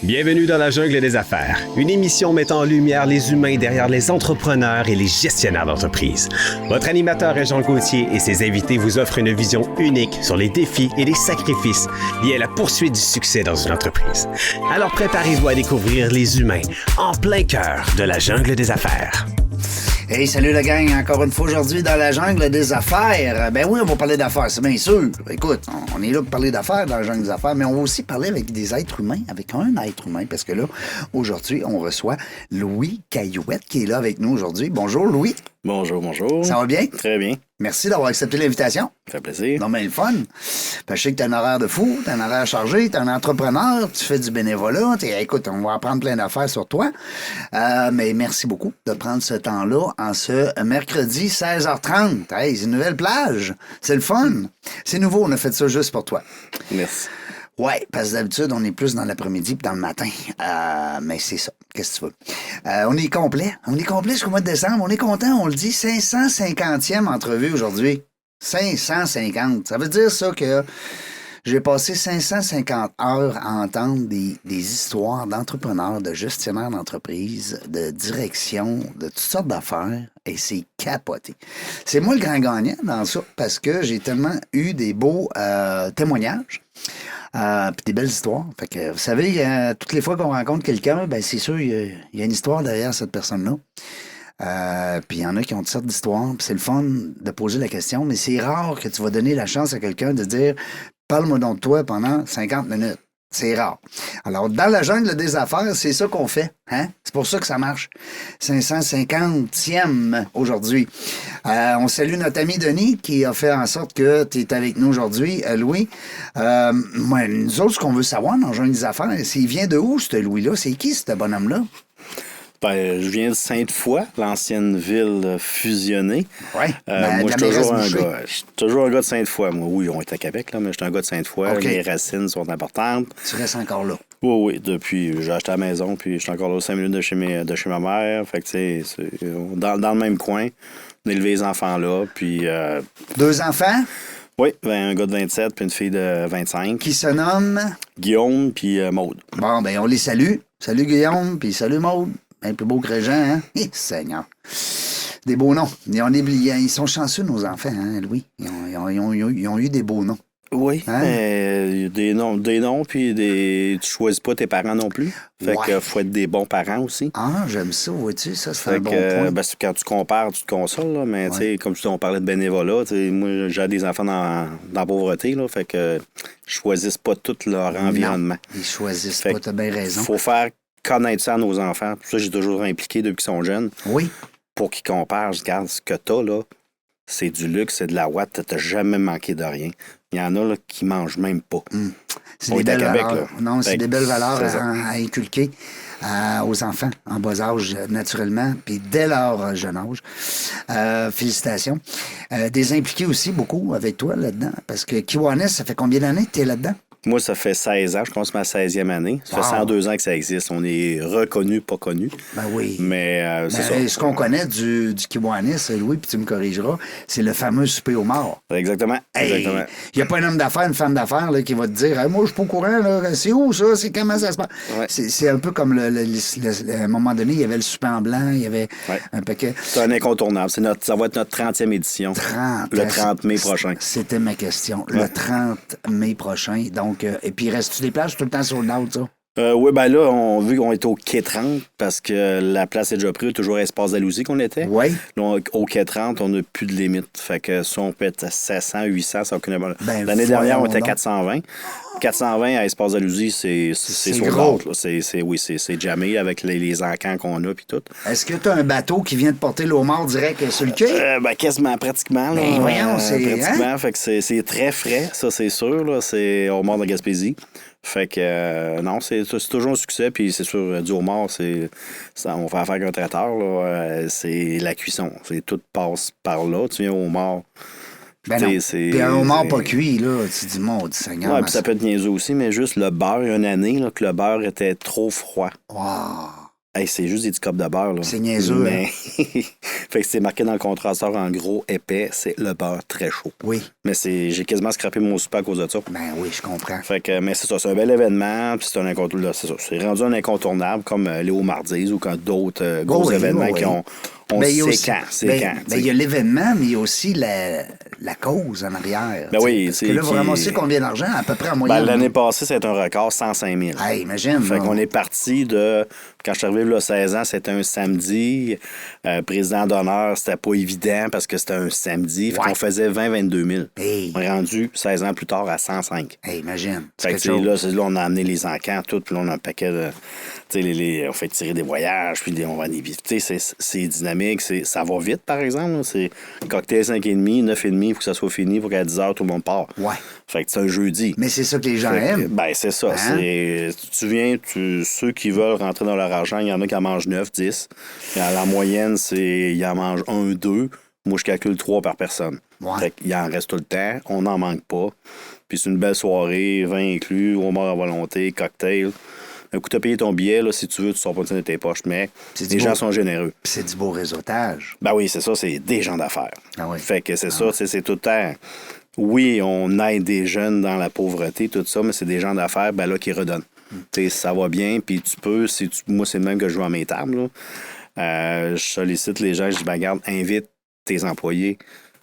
Bienvenue dans la jungle des affaires, une émission mettant en lumière les humains derrière les entrepreneurs et les gestionnaires d'entreprise. Votre animateur est Jean Gauthier et ses invités vous offrent une vision unique sur les défis et les sacrifices liés à la poursuite du succès dans une entreprise. Alors préparez-vous à découvrir les humains en plein cœur de la jungle des affaires. Hey, salut la gang, encore une fois aujourd'hui dans la jungle des affaires. Ben oui, on va parler d'affaires, c'est bien sûr. Écoute, on est là pour parler d'affaires dans la jungle des affaires, mais on va aussi parler avec des êtres humains, avec un être humain, parce que là, aujourd'hui, on reçoit Louis Caillouette qui est là avec nous aujourd'hui. Bonjour Louis. Bonjour, bonjour. Ça va bien? Très bien. Merci d'avoir accepté l'invitation. Ça fait plaisir. Non, mais le fun. Je sais que t'as un horaire de fou, t'as un horaire chargé, t'es un entrepreneur, tu fais du bénévolat. Écoute, on va apprendre plein d'affaires sur toi. Mais merci beaucoup de prendre ce temps-là en ce mercredi 16h30. Hey, c'est une nouvelle plage. C'est le fun. C'est nouveau, on a fait ça juste pour toi. Merci. Ouais, parce que d'habitude, on est plus dans l'après-midi que dans le matin. Mais c'est ça. Qu'est-ce que tu veux? On est complet. On est complet jusqu'au mois de décembre. On est content, on le dit. 550e entrevue aujourd'hui. 550. Ça veut dire ça que j'ai passé 550 heures à entendre des histoires d'entrepreneurs, de gestionnaires d'entreprise, de direction, de toutes sortes d'affaires. Et c'est capoté. C'est moi le grand gagnant dans ça parce que j'ai tellement eu des beaux témoignages. Puis des belles histoires. Fait que, vous savez, toutes les fois qu'on rencontre quelqu'un, ben c'est sûr, il y a une histoire derrière cette personne-là. Puis il y en a qui ont toutes sortes d'histoires. Puis c'est le fun de poser la question, mais c'est rare que tu vas donner la chance à quelqu'un de dire « Parle-moi donc de toi pendant 50 minutes ». C'est rare. Alors, dans la jungle des affaires, c'est ça qu'on fait. Hein? C'est pour ça que ça marche. 550e aujourd'hui. On salue notre ami Denis qui a fait en sorte que tu es avec nous aujourd'hui, Louis. Nous autres, ce qu'on veut savoir dans la jungle des affaires, c'est il vient de où, ce Louis-là? C'est qui, ce bonhomme-là? Ben, je viens de Sainte-Foy, l'ancienne ville fusionnée. Oui. Moi, je suis toujours un gars de Sainte-Foy. Moi, oui, on est à Québec, là, mais je suis un gars de Sainte-Foy. Okay. Les racines sont importantes. Tu restes encore là? Oui. Depuis, j'ai acheté la maison, puis je suis encore là 5 minutes de chez ma mère. Fait que, tu sais, dans le même coin. On a élevé les enfants là, puis... 2 enfants? Oui, un gars de 27 puis une fille de 25. Qui se nomme? Guillaume puis Maude. Bon, ben on les salue. Salut Guillaume, puis salut Maude. Un peu beau que Régent, hein? Seigneur. Des beaux noms. Ils sont chanceux, nos enfants, hein, Louis? Ils ont eu des beaux noms. Oui, hein? Mais des noms, puis tu choisis pas tes parents non plus. Fait que faut être des bons parents aussi. Ah, j'aime ça, vois-tu? Ça, c'est un bon point. Ben, quand tu compares, tu te consoles, là, mais tu sais, comme on parlait de bénévolat, moi, j'ai des enfants dans la pauvreté, là, fait que je choisissent pas tout leur environnement. Non, ils choisissent pas, t'as bien raison. Faut faire connaître ça à nos enfants. Pour ça, j'ai toujours impliqué depuis qu'ils sont jeunes. Oui. Pour qu'ils comparent, je regarde ce que t'as, là. C'est du luxe, c'est de la ouate, t'as jamais manqué de rien. Il y en a là, qui mangent même pas. C'est des belles valeurs. Là. Non, c'est des belles valeurs à inculquer aux enfants en bas âge, naturellement, puis dès leur jeune âge. Félicitations. Des impliqués aussi beaucoup avec toi là-dedans, parce que Kiwanis, ça fait combien d'années que tu es là-dedans? Moi, ça fait 16 ans. Je commence ma 16e année. Ça fait 102 ans que ça existe. On est reconnu, pas connu. Ben oui. Mais c'est ça. Ce qu'on connaît du Kiwanis, Louis, puis tu me corrigeras, c'est le fameux souper aux morts. Exactement. Il n'y a pas un homme d'affaires, une femme d'affaires là, qui va te dire hey, « Moi, je suis pas au courant. Là. C'est où ça? C'est comment ça se passe? Ouais. » C'est un peu comme, à un moment donné, il y avait le souper en blanc, il y avait un paquet. C'est un incontournable. Ça va être notre 30e édition. Le 30 mai prochain. C'était ma question. Le 30 mai prochain. Donc, et puis, reste-tu des plages tout le temps sur le out, ça? Oui, ben là, vu qu'on est au quai 30, parce que la place est déjà prise, toujours Espace Dalhousie qu'on était. Oui. Là, au quai 30, on n'a plus de limite. Fait que si on peut être à 700, 800, ça n'a aucune bonne. L'année dernière, on était à 420. 420 à Espace Dalhousie, c'est sur gros. C'est jammé avec les encans qu'on a puis tout. Est-ce que tu as un bateau qui vient de porter l'eau mort direct sur le quai? Ben, quasiment, pratiquement. Là, ben, voyons, pratiquement. Hein? Fait que c'est très frais, ça, c'est sûr. Là, c'est au mort de Gaspésie. Fait que, non, c'est toujours un succès. Puis c'est sûr, du homard, on fait affaire avec un traiteur. Là, c'est la cuisson. Tout passe par là. Tu viens au homard. Ben non. Puis un homard pas cuit, là, tu dis, mon Dieu Seigneur. Ouais, puis ça peut être niaiseux aussi, mais juste le beurre, il y a une année là, que le beurre était trop froid. Wow. Hey, c'est juste des petits copes de beurre, là. C'est niaiseux, Mais... fait que c'est marqué dans le contrasteur en gros épais, c'est le beurre très chaud. Oui. Mais j'ai quasiment scrappé mon souper à cause de ça. Ben oui, je comprends. Fait que, mais c'est ça, c'est un bel événement, puis c'est un incontournable. C'est rendu un incontournable comme les Mardies ou quand d'autres gros événements qui ont. On Ben, il y a sait aussi- quand, c'est ben, quand. ben, il y a l'événement, mais il y a aussi la cause en arrière. Ben tu sais, oui, parce c'est que là, vous qui- ramassez combien d'argent, à peu près en Ben, moyenne? l'année passée, c'était un record, 105 000. Hey, imagine. Fait là. qu'on est parti de. Quand je suis arrivé là, 16 ans, c'était un samedi. Président d'honneur, c'était pas évident parce que c'était un samedi. Fait Ouais. qu'on faisait 20-22 000. Hey. On est rendu 16 ans plus tard à 105. Hey, imagine. C'est Fait que, quelque chose. là, on a amené les encans, tout, puis là, on a un paquet de. Tu sais, on fait tirer des voyages, puis on va aller vite. Tu sais, c'est dynamique, ça va vite, par exemple. Là. C'est cocktail 5,5, 9,5, il faut que ça soit fini, il faut qu'à 10 h, tout le monde part. Ouais. Fait que c'est un jeudi. Mais c'est ça que les gens Fait que, aiment. ben, c'est ça. Hein? Tu viens, ceux qui veulent rentrer dans leur argent, il y en a qui en mangent 9, 10. La moyenne, ils en mangent 1, 2. Moi, je calcule 3 par personne. Ouais. Fait qu'il en reste tout le temps. On n'en manque pas. Puis c'est une belle soirée, vin inclus, homard à volonté, cocktail. Un coup, tu as payé ton billet, là, si tu veux, tu sors pas de tes poches, mais C'est les du gens beau. sont généreux. Puis c'est du beau réseautage. Ben oui, c'est ça, c'est des gens d'affaires. Ah oui. Fait que c'est ça, tu sais, c'est tout le temps. Oui, on aide des jeunes dans la pauvreté, tout ça, mais c'est des gens d'affaires, ben là, qui redonnent. Tu sais, ça va bien, puis tu peux, moi, c'est le même que je joue à mes tables, là. Je sollicite les gens, je dis, ben regarde, invite tes employés.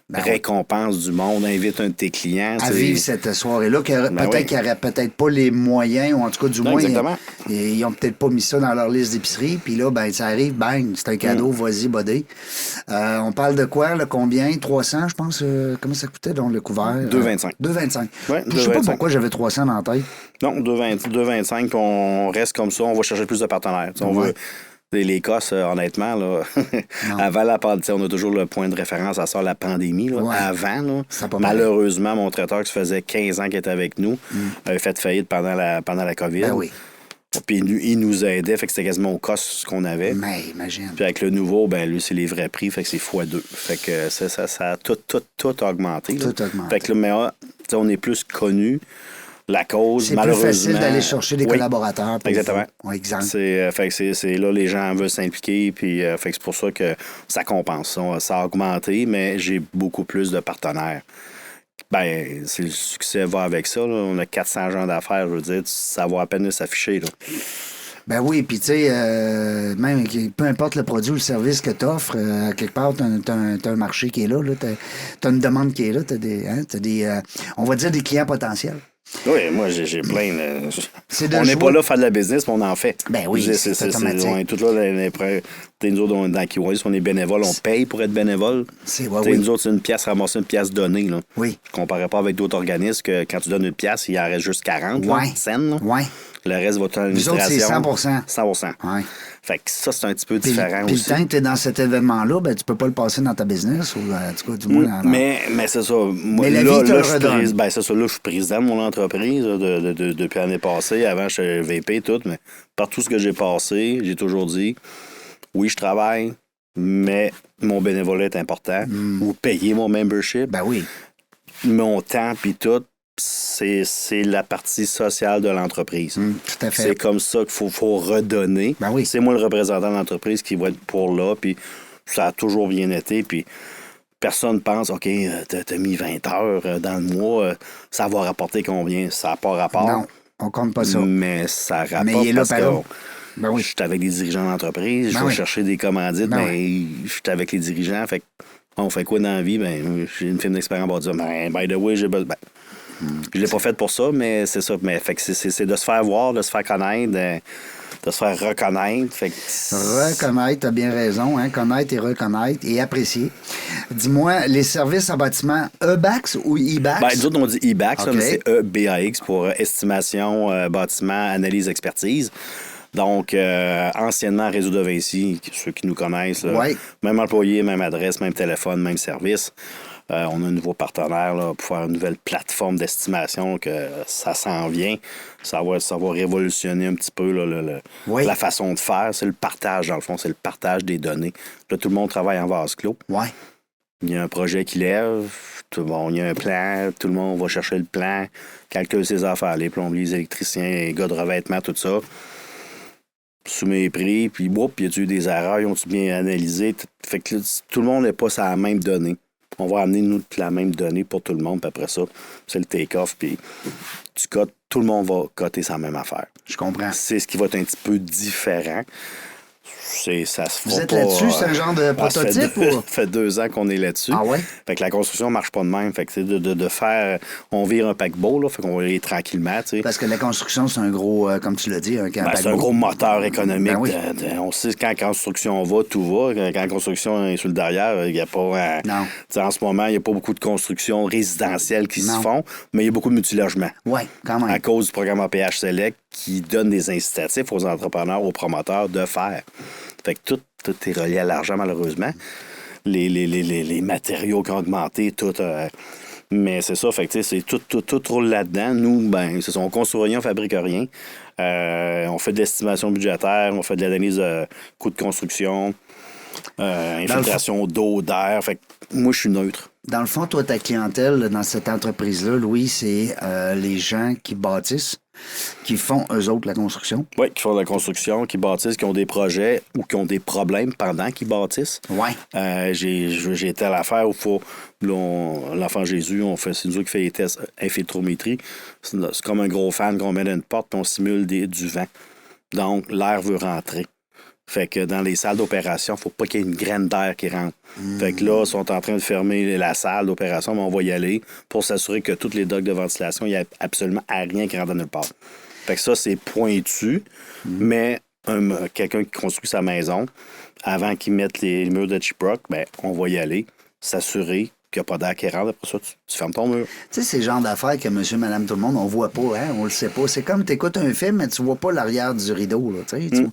Ben oui. Récompense du monde, invite un de tes clients. À tu sais. vivre cette soirée-là, Ben peut-être oui. qu'ils n'auraient peut-être pas les moyens, ou en tout cas, du Non, moins, exactement. ils ont peut-être pas mis ça dans leur liste d'épicerie. Puis là, ben, ça arrive, bang, c'est un cadeau, Mm. vas-y, buddy. On parle de quoi, là, combien? 300, je pense. Comment ça coûtait, donc, le couvert? 2,25. 2,25. Ouais, Je sais pas 2,25. pourquoi j'avais 300 dans la tête. Non, 2,25, puis on reste comme ça, on va chercher plus de partenaires. Tu sais, on Ouais. veut. L'Écosse, honnêtement, là, avant la pandémie, on a toujours le point de référence à ça, la pandémie. Là. Ouais. Avant, là, Ça a pas mal. malheureusement, mon traiteur, qui faisait 15 ans qu'il était avec nous, avait fait faillite pendant la COVID. Ben oui. Puis il nous aidait, fait que c'était quasiment au cost ce qu'on avait. Mais imagine. Puis avec le nouveau, ben lui, c'est les vrais prix, fait que c'est x2. Fait que ça a tout augmenté. Là. Tout augmenté. Fait que là, mais tu sais, on est plus connus. La cause, C'est plus malheureusement... facile d'aller chercher des Oui. collaborateurs. Pour Exactement. vous. Ouais, exact. Fait que c'est là les gens veulent s'impliquer, puis fait que c'est pour ça que ça compense. Ça a augmenté, mais j'ai beaucoup plus de partenaires. Ben, le succès va avec ça. Là. On a 400 gens d'affaires, je veux dire, ça va à peine s'afficher. Là. Ben oui, puis tu sais, même peu importe le produit ou le service que tu offres, quelque part, tu as, un marché qui est là, tu as une demande qui est là, tu as des on va dire des clients potentiels. Oui, moi, j'ai plein. C'est de On n'est jouer. pas là pour faire de la business, mais on en fait. Ben oui, Je veux dire, c'est automatique. On est tous là, nous autres, dans Kiwis, on est bénévoles, on paye pour être bénévole. C'est ouais, T'sais, oui. Nous autres, c'est une pièce ramassée, une pièce donnée. Là. Oui. Je ne comparais pas avec d'autres organismes que quand tu donnes une pièce, il en reste juste 40 Ouais. cents. Là. Ouais. Le reste va être à Nous autres, l'administration. c'est 100%. 100%. Ouais. Fait que ça, c'est un petit peu Puis, différent puis aussi. le temps que tu es dans cet événement-là, ben, tu peux pas le passer dans ta business, ou en tout cas, du moins, dans- Mais c'est ça. Moi, Mais la là, vie te là, le je suis redonne. ben, c'est ça. Là, je suis président de mon entreprise là, depuis l'année passée. Avant, je suis VP, tout. Mais par tout ce que j'ai passé, j'ai toujours dit, oui, je travaille, mais mon bénévolat est important. Ou payer mon membership. Ben oui. Mon temps, puis tout, c'est la partie sociale de l'entreprise. Tout à fait. C'est comme ça qu'il faut redonner. Ben oui. C'est moi le représentant de l'entreprise qui va être pour là, puis ça a toujours bien été, puis personne pense, OK, t'as mis 20 heures dans le mois, ça va rapporter combien? Ça n'a pas rapport. Non, on compte pas ça. Mais ça rapporte Mais il est là, parce que pareil. Ben oui. je suis avec des dirigeants d'entreprise, je Ben vais oui. chercher des commandites, Ben mais je suis avec les dirigeants, fait que, on fait quoi dans la vie? Ben, j'ai une firme d'expérience pour dire, ben, by the way, j'ai besoin. Je l'ai pas fait pour ça, mais c'est ça. Mais fait que c'est de se faire voir, de se faire connaître, de se faire reconnaître. Fait que Reconnaître, tu as bien raison, hein? Connaître et reconnaître et apprécier. Dis-moi, les services en bâtiment EBAX ou IBAX? ben, nous autres, on dit EBAX, là, OK. mais c'est EBAX pour estimation, bâtiment, analyse, expertise. Donc, anciennement, Réseau de Vinci, ceux qui nous connaissent, là, Ouais. même employé, même adresse, même téléphone, même service. On a un nouveau partenaire là, pour faire une nouvelle plateforme d'estimation que ça s'en vient. Ça va révolutionner un petit peu là, Oui. la façon de faire. C'est le partage, dans le fond, c'est le partage des données. Là, tout le monde travaille en vase clos. Ouais. Il y a un projet qui lève, il y a un plan, tout le monde va chercher le plan, calcule ses affaires, les plombiers, les électriciens, les gars de revêtement, tout ça. sous mes prix, puis y a-tu eu des erreurs, ils ont-tu bien analysé? Fait que là, tout le monde n'est pas sur la même donnée. On va amener, nous, la même donnée pour tout le monde, puis après ça, c'est le take-off, puis tu cotes, tout le monde va coter sa même affaire. Je comprends. C'est ce qui va être un petit peu différent. Ça se Vous fera êtes pas, là-dessus, c'est un genre de prototype? Ça fait 2 ans qu'on est là-dessus. Ah ouais? Fait que la construction ne marche pas de même. Fait que c'est de faire... On vire un paquebot, là, fait qu'on va y aller tranquillement, tu sais. Parce que la construction, c'est un gros, comme tu l'as dit, un Ben, c'est un gros moteur économique. Ben oui. On sait quand la construction va, tout va. Quand la construction est sur le derrière, il n'y a pas... Non. Tu sais, en ce moment, il n'y a pas beaucoup de constructions résidentielles qui Non. se font, mais il y a beaucoup de multilogements. Oui, quand À même. cause du programme APH Select qui donne des incitatifs aux entrepreneurs, aux promoteurs de faire. Fait que tout est relié à l'argent, malheureusement. Les matériaux qui ont augmenté, tout. Mais c'est ça, fait que c'est tout roule là-dedans. Nous, ben, c'est ça, on construit rien, on fabrique rien. On fait de l'estimation budgétaire, on fait de l'analyse de coûts de construction, infiltration d'eau, d'air. Fait que moi, je suis neutre. Dans le fond, toi, ta clientèle dans cette entreprise-là, Louis, c'est les gens qui bâtissent, qui font, eux autres, la construction. Oui, qui font de la construction, qui bâtissent, qui ont des projets ou qui ont des problèmes pendant qu'ils bâtissent. Oui. J'ai été à l'affaire où il faut. L'enfant Jésus, c'est nous qui fait les tests infiltrométrie. C'est comme un gros fan qu'on met dans une porte et on simule du vent. Donc, l'air veut rentrer. Fait que dans les salles d'opération, il ne faut pas qu'il y ait une graine d'air qui rentre. Fait que là, ils sont en train de fermer la salle d'opération, mais on va y aller pour s'assurer que toutes les docks de ventilation, il n'y a absolument rien qui rentre dans nulle part. Fait que ça, c'est pointu, mais quelqu'un qui construit sa maison, avant qu'il mette les murs de Chiprock, ben, on va y aller, s'assurer qu'il n'y a pas d'air qui rentre. Après ça, tu fermes ton mur. Tu sais, c'est le genre d'affaires que monsieur, madame, tout le monde, on voit pas, hein, on le sait pas. C'est comme tu écoutes un film, mais tu vois pas l'arrière du rideau, là, tu sais.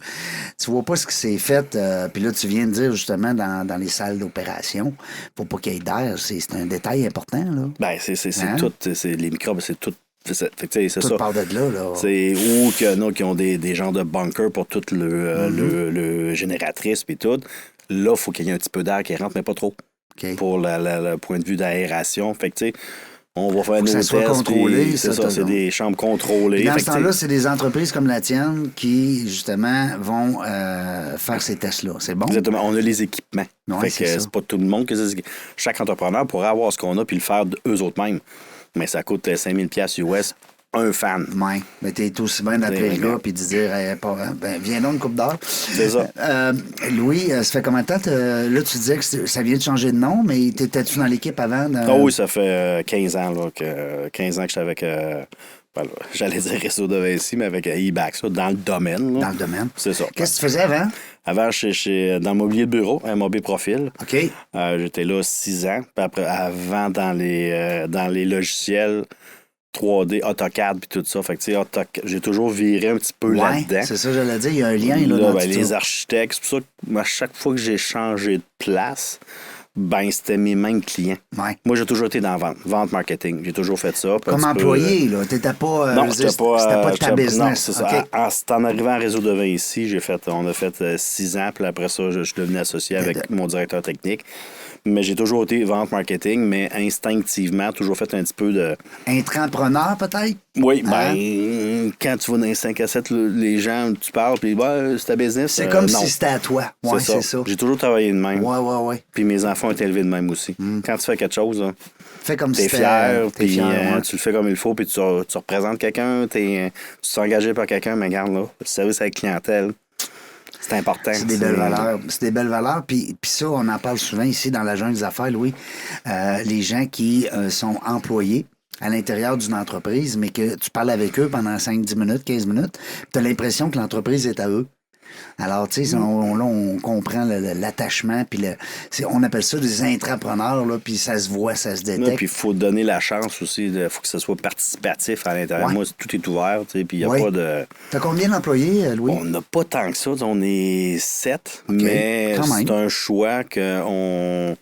Tu vois pas ce qui s'est fait. Puis là, tu viens de dire, justement, dans les salles d'opération, faut pas qu'il y ait d'air. C'est un détail important, là. Ben, c'est Hein? tout. Les microbes, c'est tout. C'est Tout ça. part de là. C'est où qu'il y en a qui ont des genres de bunkers pour tout le génératrice et tout. Là, il faut qu'il y ait un petit peu d'air qui rentre, mais pas trop. OK. Pour le point de vue d'aération. Fait que, tu sais, on va faire Faut que nos ça tests. soit contrôlé, puis C'est ça, ça, t'as c'est raison. des chambres contrôlées. Dans Fait ce que, temps-là, tu sais, c'est des entreprises comme la tienne qui, justement, vont faire ces tests-là. C'est bon? exactement, on a les équipements. Ouais, Fait c'est que ça. c'est pas tout le monde que c'est. Chaque entrepreneur pourrait avoir ce qu'on a puis le faire d'eux autres mêmes. Mais ça coûte 5000$ US, un fan. Oui, mais t'es aussi bien d'appeler le gars puis de dire viens donc une coupe d'heure. C'est ça. Louis, ça fait combien de temps? Là, tu disais que ça vient de changer de nom, mais t'étais-tu dans l'équipe avant? Ah oui, ça fait 15 ans, là, 15 ans que j'étais avec, j'allais dire Réseau de Vinci, mais avec eBax, là, dans le domaine. Là. Dans le domaine. C'est ça. Qu'est-ce que tu faisais avant? Avant, dans le mobilier de bureau, un mobile profil. OK. J'étais là 6 ans. Puis après, avant, dans les logiciels 3D, AutoCAD puis tout ça. Fait que, tu sais, j'ai toujours viré un petit peu Ouais, là-dedans. c'est ça, j'allais dire. Il y a un lien là, Là, dans ben, tout les ça. architectes, c'est pour ça que moi, à chaque fois que j'ai changé de place, ben c'était mes mêmes clients. Ouais. Moi, j'ai toujours été dans la vente marketing. J'ai toujours fait ça. Comme employé, là. T'étais pas. Non, c'était pas. C'était pas de ta Non, business. c'est ça. OK. C'est en arrivant à Réseau de Vin ici, on a fait 6 ans, puis après ça, je suis devenu associé avec mon directeur technique. Mais j'ai toujours été vente marketing, mais instinctivement, toujours fait un petit peu de. Intrapreneur, peut-être? Oui, Hein? ben, quand tu vas dans les 5 à 7, les gens, tu parles, puis c'est ta business. C'est comme non. si c'était à toi. Ouais, c'est ça. J'ai toujours travaillé de même. Ouais. Puis mes enfants ont été élevés de même aussi. Quand tu fais quelque chose, là, Fais comme si t'es c'était. fier, T'es puis fier, ouais. tu le fais comme il faut, puis tu représentes quelqu'un, tu t'es engagé par quelqu'un, mais regarde là, le service à la clientèle, c'est important. C'est des belles valeurs. C'est des belles valeurs. Puis ça, on en parle souvent ici dans la jungle des affaires, Louis. Les gens qui sont employés à l'intérieur d'une entreprise, mais que tu parles avec eux pendant 5-10 minutes, 15 minutes, tu as l'impression que l'entreprise est à eux. Alors, tu sais, on comprend l'attachement, puis on appelle ça des intrapreneurs, là, puis ça se voit, ça se détecte. Puis il faut donner la chance aussi, il faut que ce soit participatif à l'intérieur. Ouais. Moi, tout est ouvert, tu sais, puis il n'y a Ouais. pas de... T'as combien d'employés, Louis? On n'a pas tant que ça, on est 7, mais quand même. c'est un choix qu'on...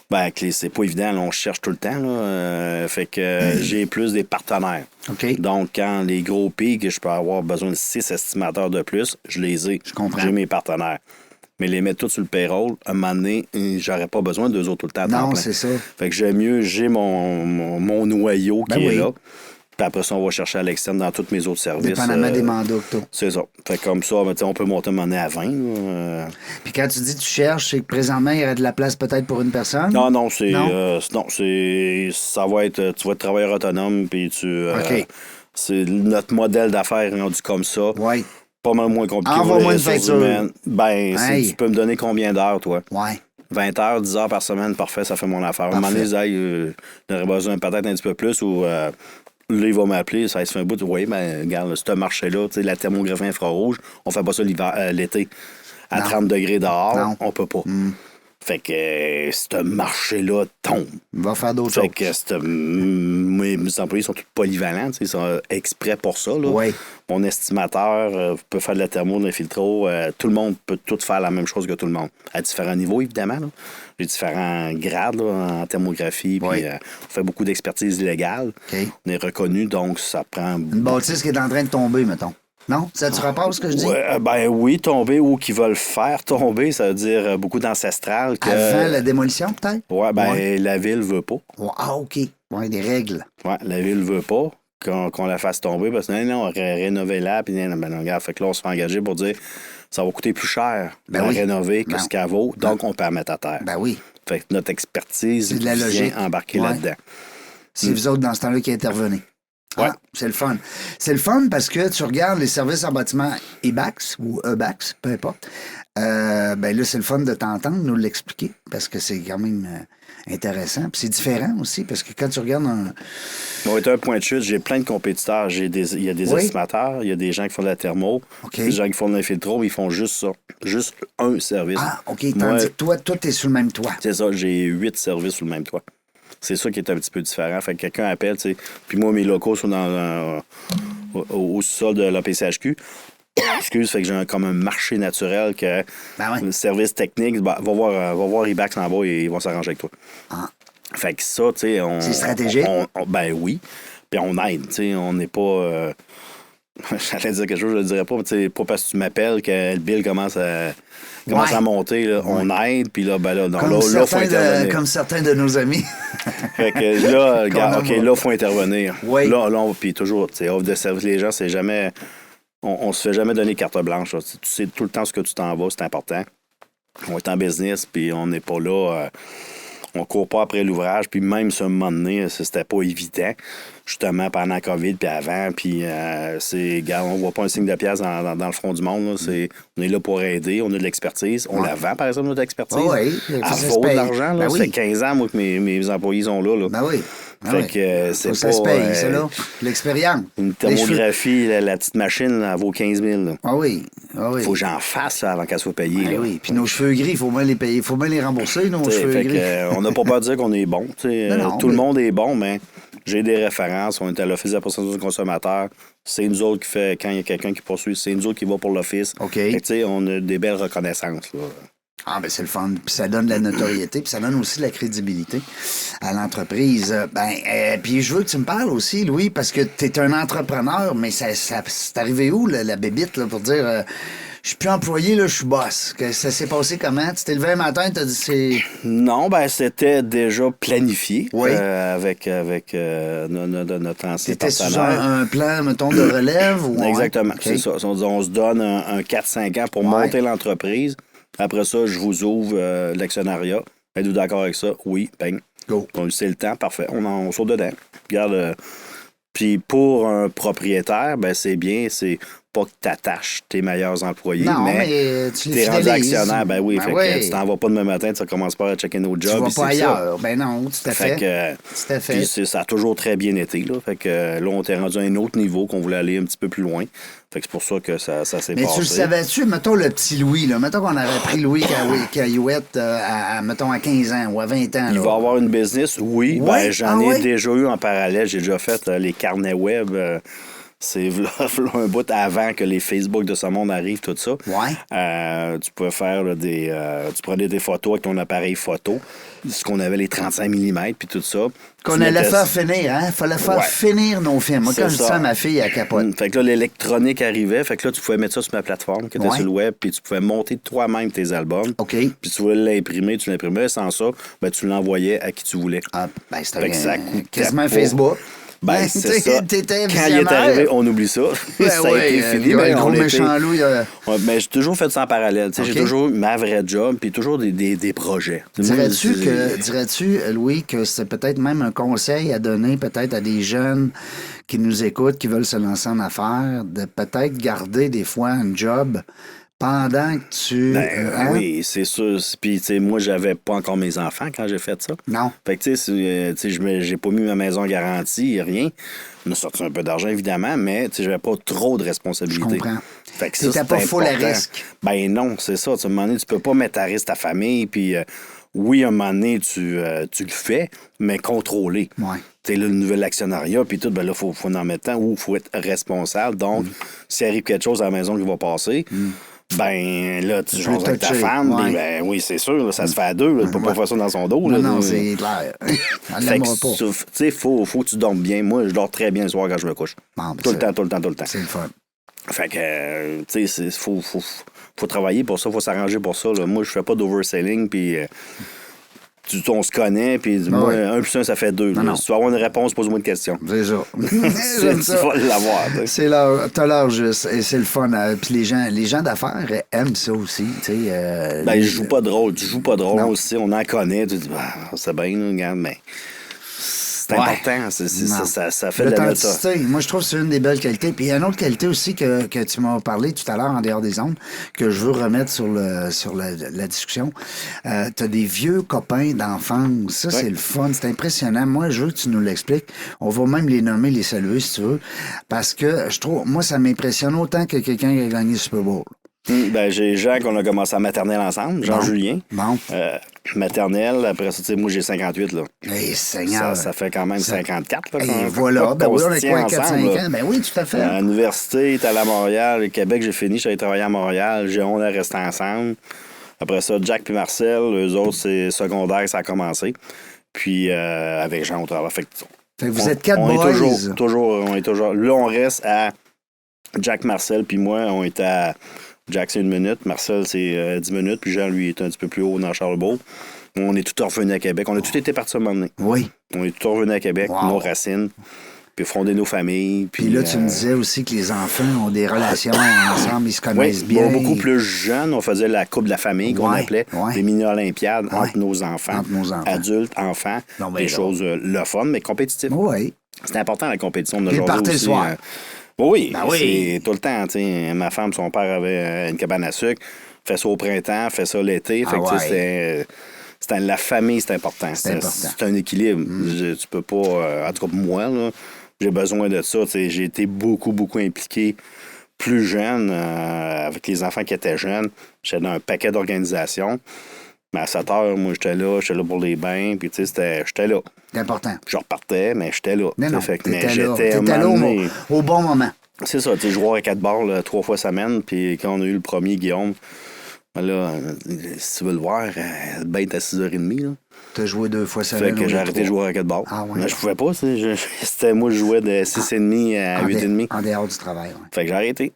Ben, c'est pas évident, là, on cherche tout le temps. Là, fait que j'ai plus des partenaires. OK. Donc, quand les gros pics, je peux avoir besoin de 6 estimateurs de plus, je les ai. Je comprends. J'ai mes partenaires. Mais les mettre tous sur le payroll, à un moment donné, j'aurais pas besoin d'eux autres tout le temps à temps Non, plein. c'est ça. Fait que j'aime mieux, j'ai mon noyau Ben qui oui. est là. Puis après ça, on va chercher à l'externe dans tous mes autres services. Dépendamment des mandats que t'as. C'est ça. Fait que comme ça, ben, on peut monter monnaie à 20. Puis quand tu dis tu cherches, c'est que présentement, il y aurait de la place peut-être pour une personne? Non, c'est. Non? Non, c'est. Ça va être. Tu vas être travailleur autonome, puis tu. OK. C'est notre modèle d'affaires rendu comme ça. Oui. Pas mal moins compliqué. Envoie-moi les une ressources facture. humaines. Ben, Hey. tu peux me donner combien d'heures, toi? Oui. 20 heures, 10 heures par semaine, parfait, ça fait mon affaire. À un moment donné, j'aurais besoin peut-être un petit peu plus ou là, il va m'appeler, ça se fait un bout. Oui, ben, regarde, ce marché-là, tu sais, la thermographie infrarouge, on fait pas ça l'été. À Non. 30 degrés dehors, Non. on peut pas. Fait que ce marché-là tombe. Il va faire d'autres Fait choses. que mes employés sont tous polyvalents, tu sais, ils sont exprès pour ça. Là. Oui. Mon estimateur peut faire de la thermo, de l'infiltro. Tout le monde peut tout faire la même chose que tout le monde. À différents niveaux, évidemment. Là. J'ai différents grades là, en thermographie. Oui. Puis, on fait beaucoup d'expertise illégale. OK. On est reconnu, donc ça prend... Une bâtisse qui est en train de tomber, mettons. Non? Ça tu rapport ce que je dis? Ouais, ben oui, tomber ou qui veulent faire tomber, ça veut dire beaucoup d'ancestral. Que... Avant la démolition, peut-être? Ouais, ben Ouais. la ville veut pas. Ah, OK. Oui, des règles. Ouais, la ville veut pas qu'on la fasse tomber parce que non, on rénover là, puis non, ben non, regarde, fait que là, on se fait engager pour dire ça va coûter plus cher de Ben la oui. rénover que Non. ce qu'elle vaut, donc on peut la mettre à terre. Ben oui. Fait que notre expertise C'est de la vient logique. embarquer Ouais. là-dedans. C'est vous autres, dans ce temps-là, qui intervenez. Ouais. Ah, c'est le fun. C'est le fun parce que tu regardes les services en bâtiment EBAX ou EBAX, peu importe. Ben là, c'est le fun de t'entendre nous l'expliquer parce que c'est quand même intéressant. Puis c'est différent aussi parce que quand tu regardes un. On va être un point de chute. J'ai plein de compétiteurs. Il y a des Oui. estimateurs, il y a des gens qui font de la thermo, OK. des gens qui font de l'infiltro, mais ils font juste ça. Juste un service. Ah, OK. Moi, Tandis que toi, tout est sous le même toit. c'est ça, j'ai 8 services sous le même toit. C'est ça qui est un petit peu différent. Fait que quelqu'un appelle, tu sais. Puis moi, mes locaux sont au sol de la PCHQ. Excuse, fait que j'ai comme un marché naturel que Ben ouais. le service technique, va voir IBAX en bas et ils vont s'arranger avec toi. Ah. Fait que ça, tu sais, on... C'est stratégique? Ben oui. Puis on aide, tu sais, on n'est pas... J'allais dire quelque chose, je le dirais pas, mais tu sais, pas parce que tu m'appelles que le bill commence à monter, là, on aide, puis là, ben là, non, là, faut intervenir. Comme certains de nos amis. Fait que là, regarde, Qu'on OK, aime. là, il faut intervenir. Oui. Là, puis toujours, tu sais, offre de service, les gens, c'est jamais... On se fait jamais donner carte blanche. Là. Tu sais tout le temps ce que tu t'en vas, c'est important. On est en business, puis on n'est pas là... on court pas après l'ouvrage, puis même ce moment donné, c'était pas évident. Justement, pendant la COVID, puis avant, puis regarde, on voit pas un signe de pièce dans le front du monde. Là. On est là pour aider, on a de l'expertise. On la vend, par exemple, notre expertise. Ah oui, Elle ça se vaut de paye. l'argent. Ben Ça oui. fait 15 ans, moi, que mes employés sont là. Ben oui. Ben Fait oui. que c'est Ça pas... se paye, ça, là. L'expérience. Une Les cheveux. thermographie, la petite machine, là, elle vaut 15 000. Là. Ah oui. Ah oui. Faut que j'en fasse là, avant qu'elle soit payée. Ben là. oui. Puis nos cheveux gris, il faut bien les payer. Il faut bien les rembourser, nos T'sais, cheveux fait gris. que, on n'a pas peur de dire qu'on est bon. Non, Tout le mais- monde est bon, mais j'ai des références. On est à l'Office de la protection du consommateur. C'est nous autres qui fait, quand il y a quelqu'un qui poursuit, c'est nous autres qui va pour l'Office. OK. Fait que, t'sais, on a des belles reconnaissances. Là. Ah, ben c'est le fun. Puis ça donne de la notoriété, puis ça donne aussi de la crédibilité à l'entreprise. Puis je veux que tu me parles aussi, Louis, parce que tu es un entrepreneur, mais ça c'est arrivé où, la bébite, là, pour dire je suis plus employé, là, je suis boss. Que ça s'est passé comment? Tu t'es levé un matin, tu as dit c'est. Non, ben c'était déjà planifié Oui. avec notre ancien T'étais sous partenaire. un plan, mettons, de relève? Ou... Exactement, OK. c'est ça. On se donne un 4-5 ans pour Ouais. monter l'entreprise. Après ça, je vous ouvre l'actionnariat. Êtes-vous d'accord avec ça? Oui, bang. Go. On sait le temps, parfait. On saute dedans. Regarde. Puis pour un propriétaire, ben c'est bien, c'est pas que tu attaches tes meilleurs employés, Non, mais mais tu les t'es rendu fidélises. actionnaire. Ben oui, Ben fait oui. que tu t'en vas pas demain matin, tu commences pas à checker nos Tu jobs. vas ici, pas que ça. ailleurs. Ben non, tout à Fait fait. que, Tout à fait. puis ça a toujours très bien été. Là. Fait que là, on était rendu à un autre niveau qu'on voulait aller un petit peu plus loin. Fait que c'est pour ça que ça s'est Mais passé. tu le savais-tu, mettons le petit Louis, là, mettons qu'on avait pris Louis Caillouette mettons à 15 ans ou à 20 ans. Il là. va avoir une business, oui. Ouais? Ben, j'en Ah ai ouais? déjà eu en parallèle. J'ai déjà fait les carnets web. C'est v'là un bout avant que les Facebook de ce monde arrivent, tout ça. Ouais. Tu pouvais faire là, tu prenais des photos avec ton appareil photo, ce qu'on avait les 35 mm, puis tout ça. Qu'on Tu allait mettais- faire finir, hein? Fallait faire Ouais. finir nos films. Moi, C'est quand je dis ça. ça à ma fille, elle capote. Fait que là, l'électronique arrivait. Fait que là, tu pouvais mettre ça sur ma plateforme qui était Ouais. sur le web, puis tu pouvais monter toi-même tes albums. OK. Puis tu voulais l'imprimer, tu l'imprimais. Sans ça, ben, tu l'envoyais à qui tu voulais. Ah, ben, c'était Fait que ça coûtait quasiment pas. Facebook. Ben, c'est ça. T'étais Quand il est arrivé, on oublie ça. Ça a été fini. Le gros méchant loup, Ouais, mais j'ai toujours fait ça en parallèle. J'ai toujours eu ma vraie job, puis toujours des projets. Dirais-tu, Louis, que c'est peut-être même un conseil à donner peut-être à des jeunes qui nous écoutent, qui veulent se lancer en affaires, de peut-être garder des fois un job pendant que tu... Oui, c'est sûr. Puis, tu sais, moi, j'avais pas encore mes enfants quand j'ai fait ça. Non. Fait que, tu sais, j'ai pas mis ma maison en garantie, rien. On a sorti un peu d'argent, évidemment, mais, tu sais, j'avais pas trop de responsabilités. Je comprends. Fait que t'étais pas full à risque. Ben non, c'est ça. À un moment donné, tu peux pas mettre à risque ta famille, puis... oui, à un moment donné, tu le fais, mais contrôlé. Ouais. Tu sais, là, le nouvel actionnariat, puis tout, ben là, faut en mettre temps ou il faut être responsable. Donc, s'il arrive quelque chose à la maison qui va passer, ben là, tu joues avec ta femme, puis ben oui, c'est sûr, là, ça se fait à deux. Là, tu peux pas faire ça dans son dos. Là, non, c'est clair. Fait que, tu sais, faut que tu dormes bien. Moi, je dors très bien le soir quand je me couche. Bon, tout le temps. C'est le fun. Fait que, tu sais, faut travailler pour ça, faut s'arranger pour ça. Là. Moi, je fais pas d'overselling, puis on se connaît, puis moi, 1 plus 1, ça fait 2. Si tu veux avoir une réponse, pose-moi une question. C'est ça. Tu vas l'avoir. T'as l'heure juste, et c'est le fun. Puis les gens d'affaires aiment ça aussi. Ben, je joue pas de rôle. Tu joues pas de rôle aussi. On en connaît. Tu dis, c'est bien, regarde, mais... C'est important, ça fait de la l'authenticité. Moi, je trouve que c'est une des belles qualités. Puis il y a une autre qualité aussi que tu m'as parlé tout à l'heure en dehors des ondes, que je veux remettre sur la discussion. Tu as des vieux copains d'enfance. Ça, c'est le fun. C'est impressionnant. Moi, je veux que tu nous l'expliques. On va même les nommer, les saluer, si tu veux. Parce que je trouve, moi, ça m'impressionne autant que quelqu'un qui a gagné le Super Bowl. Ben, j'ai Jean qu'on a commencé à maternelle ensemble, Jean-Julien. Bon. Maternelle, après ça, tu sais, moi j'ai 58, là. Seigneur. Ça fait quand même 54, là. Voilà, ben oui, on a quoi, 4-5 ans? Ben oui, tout à fait. À l'université, t'es allé à Montréal, au Québec, j'ai fini, j'allais travailler à Montréal, on est resté ensemble. Après ça, Jack puis Marcel, eux autres, c'est secondaire, ça a commencé. Puis avec Jean, on travaille. Fait que vous êtes 4 boys. On est toujours. Là, on reste à Jack, Marcel, puis moi, on est à. Jack, c'est 1 minute. Marcel, c'est 10 minutes. Puis Jean, lui, est un petit peu plus haut dans Charlebourg. On est tout revenus à Québec. On a tout été partis à un moment donné. Oui. On est tout revenus à Québec, nos racines, puis fonder nos familles. Puis là, tu me disais aussi que les enfants ont des relations ensemble, ils se connaissent bien. Beaucoup plus jeunes, on faisait la coupe de la famille qu'on appelait, des mini-olympiades entre nos enfants, adultes, enfants, des choses le fun, mais compétitives. Oui. C'est important la compétition de nos jours aussi. Le soir. Oui, c'est tout le temps. T'sais. Ma femme, son père avait une cabane à sucre. Fait ça au printemps, fait ça l'été. C'était la famille, c'est important. C'est un équilibre. Tu peux pas... en tout cas, moi, là, j'ai besoin de ça. J'ai été beaucoup impliqué plus jeune avec les enfants qui étaient jeunes. J'étais dans un paquet d'organisations. Mais à 7 heures, moi, j'étais là pour les bains. Puis, tu sais, j'étais là. C'est important. Je repartais, mais j'étais là. Non, j'étais là au bon moment. C'est ça, tu sais, je jouais à 4 balles 3 fois semaine, puis quand on a eu le premier, Guillaume, ben là, si tu veux le voir, le bain est à 6h30, là. T'as joué 2 fois semaine. Fait que j'ai arrêté de jouer à 4 balles. Ah, ouais. Mais je pouvais pas, c'était moi, je jouais de 6h30 à 8h30. En dehors du travail, oui. Fait que j'ai arrêté.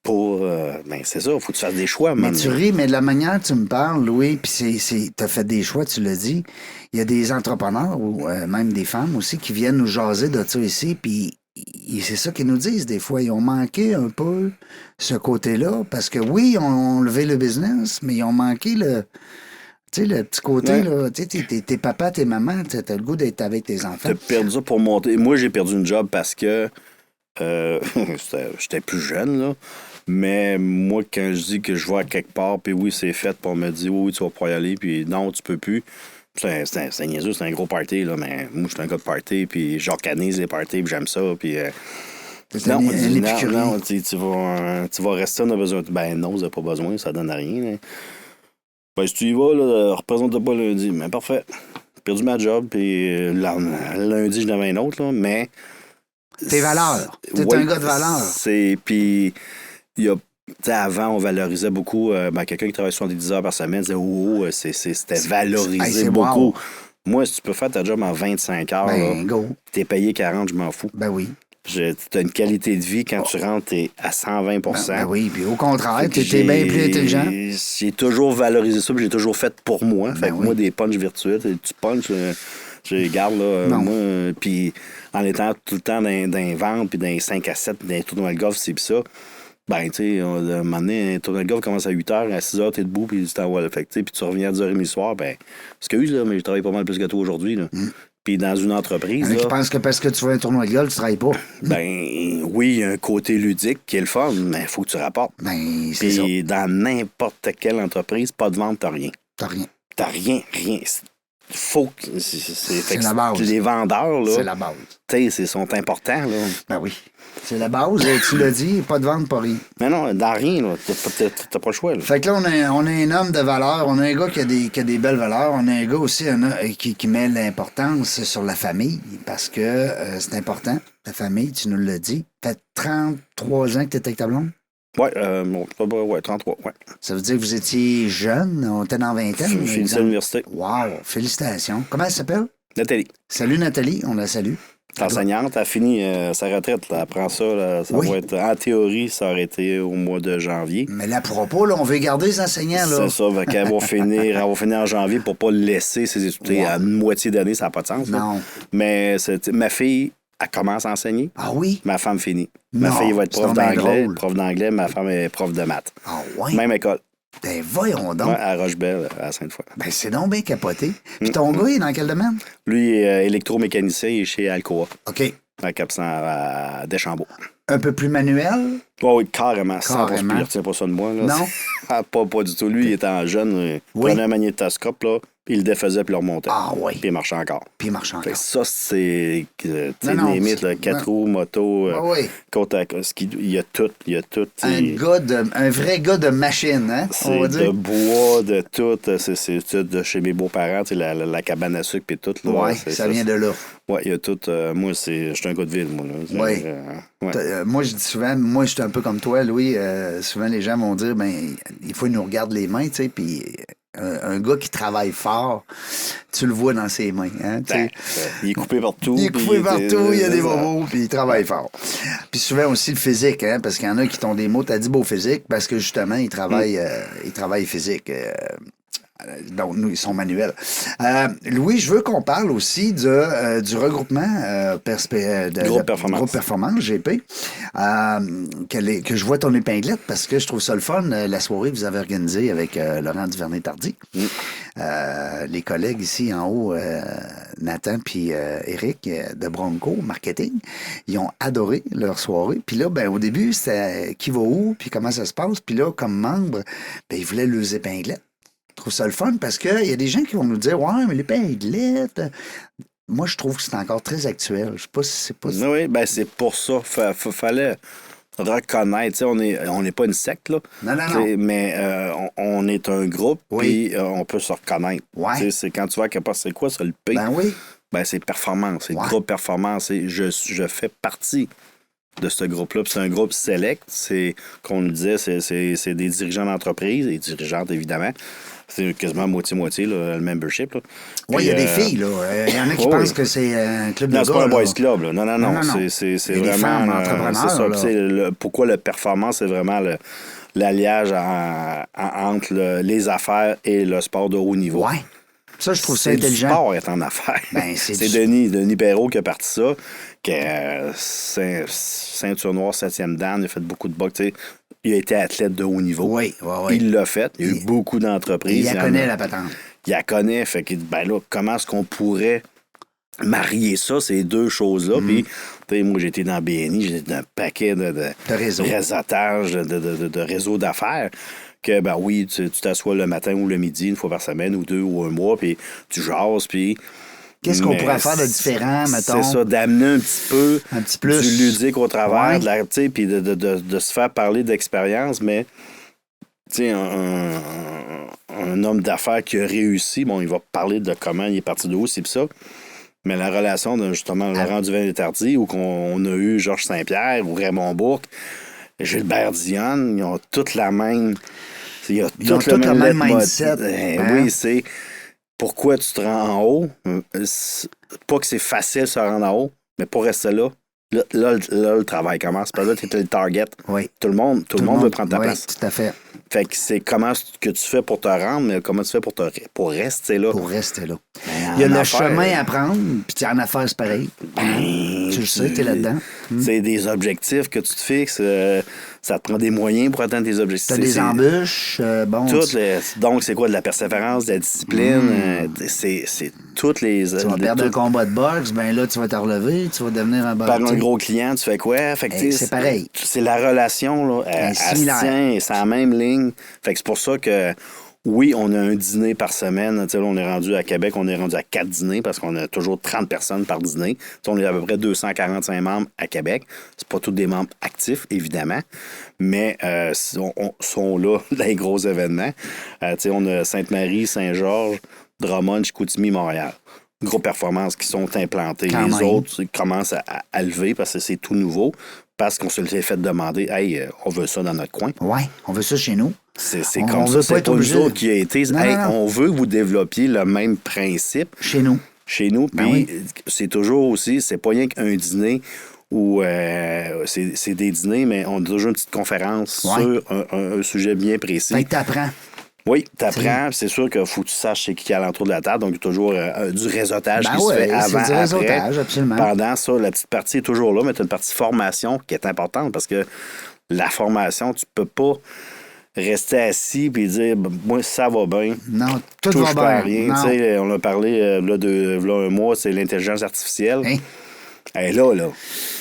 Ben c'est ça, il faut que tu fasses des choix. Mais tu ris, mais de la manière que tu me parles, Louis, puis t'as fait des choix, tu l'as dit. Il y a des entrepreneurs ou même des femmes aussi qui viennent nous jaser de ça ici, puis c'est ça qu'ils nous disent des fois. Ils ont manqué un peu ce côté-là, parce que oui, ils ont levé le business, mais ils ont manqué le petit côté, là, tu sais, tes papas, tes mamans, t'as le goût d'être avec tes enfants. T'as perdu ça pour monter. Moi, j'ai perdu une job parce que j'étais plus jeune, là. Mais moi, quand je dis que je vais à quelque part, puis oui, c'est fait, puis on me dit, oui, tu vas pas y aller, puis non, tu peux plus. C'est niaiseux, c'est un gros party, là, mais moi, je suis un gars de party, puis j'organise les parties, puis j'aime ça, puis... non, tu vas rester, on a besoin... Ben non, vous n'avez pas besoin, ça donne à rien. Là. Ben, si tu y vas, là, représente pas lundi. Mais parfait. J'ai perdu ma job, puis lundi, je n'avais un autre, là, mais... Tes valeurs. T'es un gars de valeurs. Puis, il y a... avant, on valorisait beaucoup. Quelqu'un qui travaille 70 heures par semaine disait c'était valorisé beaucoup. Wow. Moi, si tu peux faire ta job en 25 heures, t'es payé 40, je m'en fous. Ben oui. T'as une qualité de vie quand tu rentres, t'es à 120 ben oui, puis au contraire, t'es bien plus intelligent. J'ai toujours valorisé ça, puis j'ai toujours fait pour moi. Fait que moi, des punchs virtuels, tu punches, Je garde, là, Non. moi, puis en étant tout le temps dans les ventes, puis dans les 5 à 7, puis dans les tournois de golf, c'est pis ça. Ben, tu sais, à un moment donné, un tournoi de golf commence à 8 h, à 6 h, t'es debout, puis tu t'envoies le fait, puis tu reviens à 10 h le soir, ben, excuse, là, mais je travaille pas mal plus que toi aujourd'hui, là. Puis dans une entreprise, Il y en a qui là, pensent que parce que tu fais un tournoi de golf, tu travailles pas. ben, oui, il y a un côté ludique qui est le fun, mais il faut que tu rapportes. Ben, c'est ça. Puis dans n'importe quelle entreprise, pas de vente, t'as rien. T'as rien. T'as rien, rien. Faut que. C'est la base. Les vendeurs, là, C'est la base. tu sais, sont importants, là. Ben oui. C'est la base. Tu l'as dit, pas de vente, pas rien. Mais non, dans rien, là. T'as pas le choix, là. Fait que là, on a un homme de valeur. On a un gars qui a des belles valeurs. On a un gars aussi qui met l'importance sur la famille parce que c'est important. La famille, tu nous l'as dit. Ça fait 33 ans que tu étais avec ta blonde? Ouais, 33, ouais. Ça veut dire que vous étiez jeune, on était dans la vingtaine. Je finissais l'université. Wow, félicitations. Comment elle s'appelle? Nathalie, Salut Nathalie, on la salue. t'es enseignante, elle a fini sa retraite, là. Elle prend ça, là, ça Oui. va être, en théorie, ça aurait été au mois de janvier. Mais là, pour pas, là, on veut garder les enseignants, là. C'est ça, fait qu'elle va finir en janvier pour pas laisser ses études Wow. à une moitié d'année, ça n'a pas de sens. là. Non. Mais ma fille, elle commence à enseigner. Ah oui? Ma femme finit. Non, Ma fille va être c'est prof donc bien d'anglais. drôle. Prof d'anglais, ma femme est prof de maths. Ah ouais? Même école. Ben voyons donc. Ouais, à Rochebelle, à Sainte-Foy. Ben c'est donc bien capoté. Puis ton gars, il est dans quel domaine? Lui, il est électromécanicien, il est chez Alcoa, OK. à Cap-San, à Deschambault. Un peu plus manuel? Oh, oui, carrément. Ça, Carrément. il retient pas ça de moi. Là. Non? Ah, pas du tout. Lui, il était jeune, il Oui. prenait un magnétoscope, là, puis il le défaisait, puis il le remontait. Ah oui. Puis il marchait encore. Puis il marche Fait encore. que ça, c'est Non, limite, c'est- 4 non. roues, moto, Ah oui. côte à côte, il y a tout. Il y a tout. Un vrai gars de machine, hein? On va C'est de dire. bois, de tout. C'est tout de chez mes beaux-parents, la cabane à sucre et tout. Là, Ouais, c'est ça vient de là. Ouais, il y a tout. Moi, je suis un gars de ville, moi. Là. Oui. Ouais. Moi, je dis souvent, moi, je suis un peu comme toi, Louis. Souvent, les gens vont dire, ben, il faut qu'ils nous regardent les mains, tu sais, puis un gars qui travaille fort, tu le vois dans ses mains, hein, tu sais. Il est coupé partout. Il est coupé partout, il y a des ça. bobos, puis il travaille fort. Puis souvent aussi le physique, hein, parce qu'il y en a qui t'ont des mots, t'as dit beau physique, parce que justement, ils travaillent physique. Donc, nous, ils sont manuels. Louis, je veux qu'on parle aussi du regroupement Groupe Performance. Groupe Performance, GP. Que je vois ton épinglette parce que je trouve ça le fun, la soirée que vous avez organisée avec Laurent Duvernay-Tardy. Les collègues ici en haut, Nathan puis Eric de Bronco Marketing, ils ont adoré leur soirée. Puis là, ben, au début, c'était qui va où, puis comment ça se passe. Puis là, comme membre, ben, ils voulaient leurs épinglettes. Je trouve ça le fun parce qu'il y a des gens qui vont nous dire « Ouais, mais l'épinglette... » Moi, je trouve que c'est encore très actuel. Je sais pas si c'est pas... Oui, ben c'est pour ça. Fallait reconnaître. Tu sais, on n'est pas une secte, là. Non. Mais on est un groupe, Oui. puis on peut se reconnaître. Ouais. Tu sais, c'est quand tu vois quelque part, c'est quoi ça, le P? Ben oui. Ben, c'est performance. C'est Ouais. le groupe performance. Et je fais partie de ce groupe-là. Puis c'est un groupe select. C'est, qu'on nous disait, c'est des dirigeants d'entreprise et dirigeantes, évidemment. C'est quasiment moitié-moitié, là, le membership. Là. Oui, il y a Puis, des filles, là. Il y en a qui oui. pensent que c'est un club de Non, gars. c'est pas un là. boys club. Là. Non. Non. C'est Il y a des vraiment... femmes entrepreneurs, c'est ça. là. Puis pourquoi le performance, c'est vraiment l'alliage entre les affaires et le sport de haut niveau. Ouais. Ça, je trouve ça C'est du intelligent. sport est en affaires. Ben, c'est c'est du- Denis Perrault qui a parti ça, qui est ceinture noire, 7e dan, il a fait beaucoup de boxe. Tu sais, il a été athlète de haut niveau. Oui. Il l'a fait. Il y a eu beaucoup d'entreprises. Il la connaît, la patente. Il la connaît. Fait que, ben là, comment est-ce qu'on pourrait marier ça, ces deux choses-là? Puis, tu sais, moi, j'étais dans BNI, j'étais dans un paquet de réseaux. réseautage, de réseaux d'affaires. Que, ben oui, tu t'assois le matin ou le midi, une fois par semaine, ou 2 ou un mois, puis tu jases, puis... Qu'est-ce qu'on Mais pourrait faire de différent, mettons? C'est ça, d'amener un petit peu Un petit plus. du ludique au travers, Ouais. de la, tu sais, puis de se faire parler d'expérience, mais tu sais, un homme d'affaires qui a réussi, bon, il va parler de comment il est parti de haut, c'est ça. Mais la relation de, justement, Laurent Duvernay-Tardy, ou qu'on a eu Georges Saint-Pierre, ou Raymond Bourque, Gilbert Dionne, ils ont toutes la même... Ils ont tous le même mode. mindset, hein? Oui, c'est pourquoi tu te rends en haut. Pas que c'est facile de se rendre en haut, mais pour rester là, là, le travail commence. Parce que là, tu es le target. Oui. Tout le monde veut prendre ta oui, place. tout à fait. Fait que c'est comment que tu fais pour te rendre, mais comment tu fais pour rester là. Pour rester là. Il y a le affaires, chemin à prendre, puis en affaires, c'est pareil. Tu le sais, t'es là-dedans. C'est des objectifs que tu te fixes. Ça te prend des moyens pour atteindre tes objectifs. T'as des embûches, bon... Donc, c'est quoi? De la persévérance, de la discipline. C'est toutes les... Tu vas perdre un combat de boxe, ben là, tu vas te relever, tu vas devenir un Par boxeur. un gros client, tu fais quoi? Fait que, C'est pareil. C'est la relation, là. Elle se similaire. tient, et c'est la même ligne. Fait que c'est pour ça que, oui, on a un dîner par semaine. Tu sais, là, on est rendu à Québec, on est rendu à 4 dîners parce qu'on a toujours 30 personnes par dîner. Tu sais, on est à peu près 245 membres à Québec. C'est pas tous des membres actifs, évidemment, mais sont là, les gros événements. Tu sais, on a Sainte-Marie, Saint-Georges, Drummond, Chicoutimi, Montréal. Gros performances qui sont implantées. Quand Les même. autres commencent à lever parce que c'est tout nouveau, parce qu'on se l'est fait demander, hey, on veut ça dans notre coin. Ouais, on veut ça chez nous. C'est On comme veut ça, pas c'est être pas nous obligé. autres qui a été. Non, Hey, non, non. on veut que vous développiez le même principe Chez nous. chez nous. Puis Ben oui. c'est toujours aussi, c'est pas rien qu'un dîner où c'est des dîners, mais on a toujours une petite conférence Ouais. sur un sujet bien précis. Fait que t'apprends. Oui, t'apprends. C'est sûr qu'il faut que tu saches c'est qui est à l'entour de la table. Donc, il y a toujours du réseautage Ben qui se ouais, fait avant, c'est du après. réseautage, absolument. Pendant ça, la petite partie est toujours là, mais tu as une partie formation qui est importante parce que la formation, tu peux pas rester assis et dire moi, ça va bien. Non, tout Touche va pas à bien. rien. Non. Tu sais, on a parlé là, un mois, c'est l'intelligence artificielle. Hein? Et là.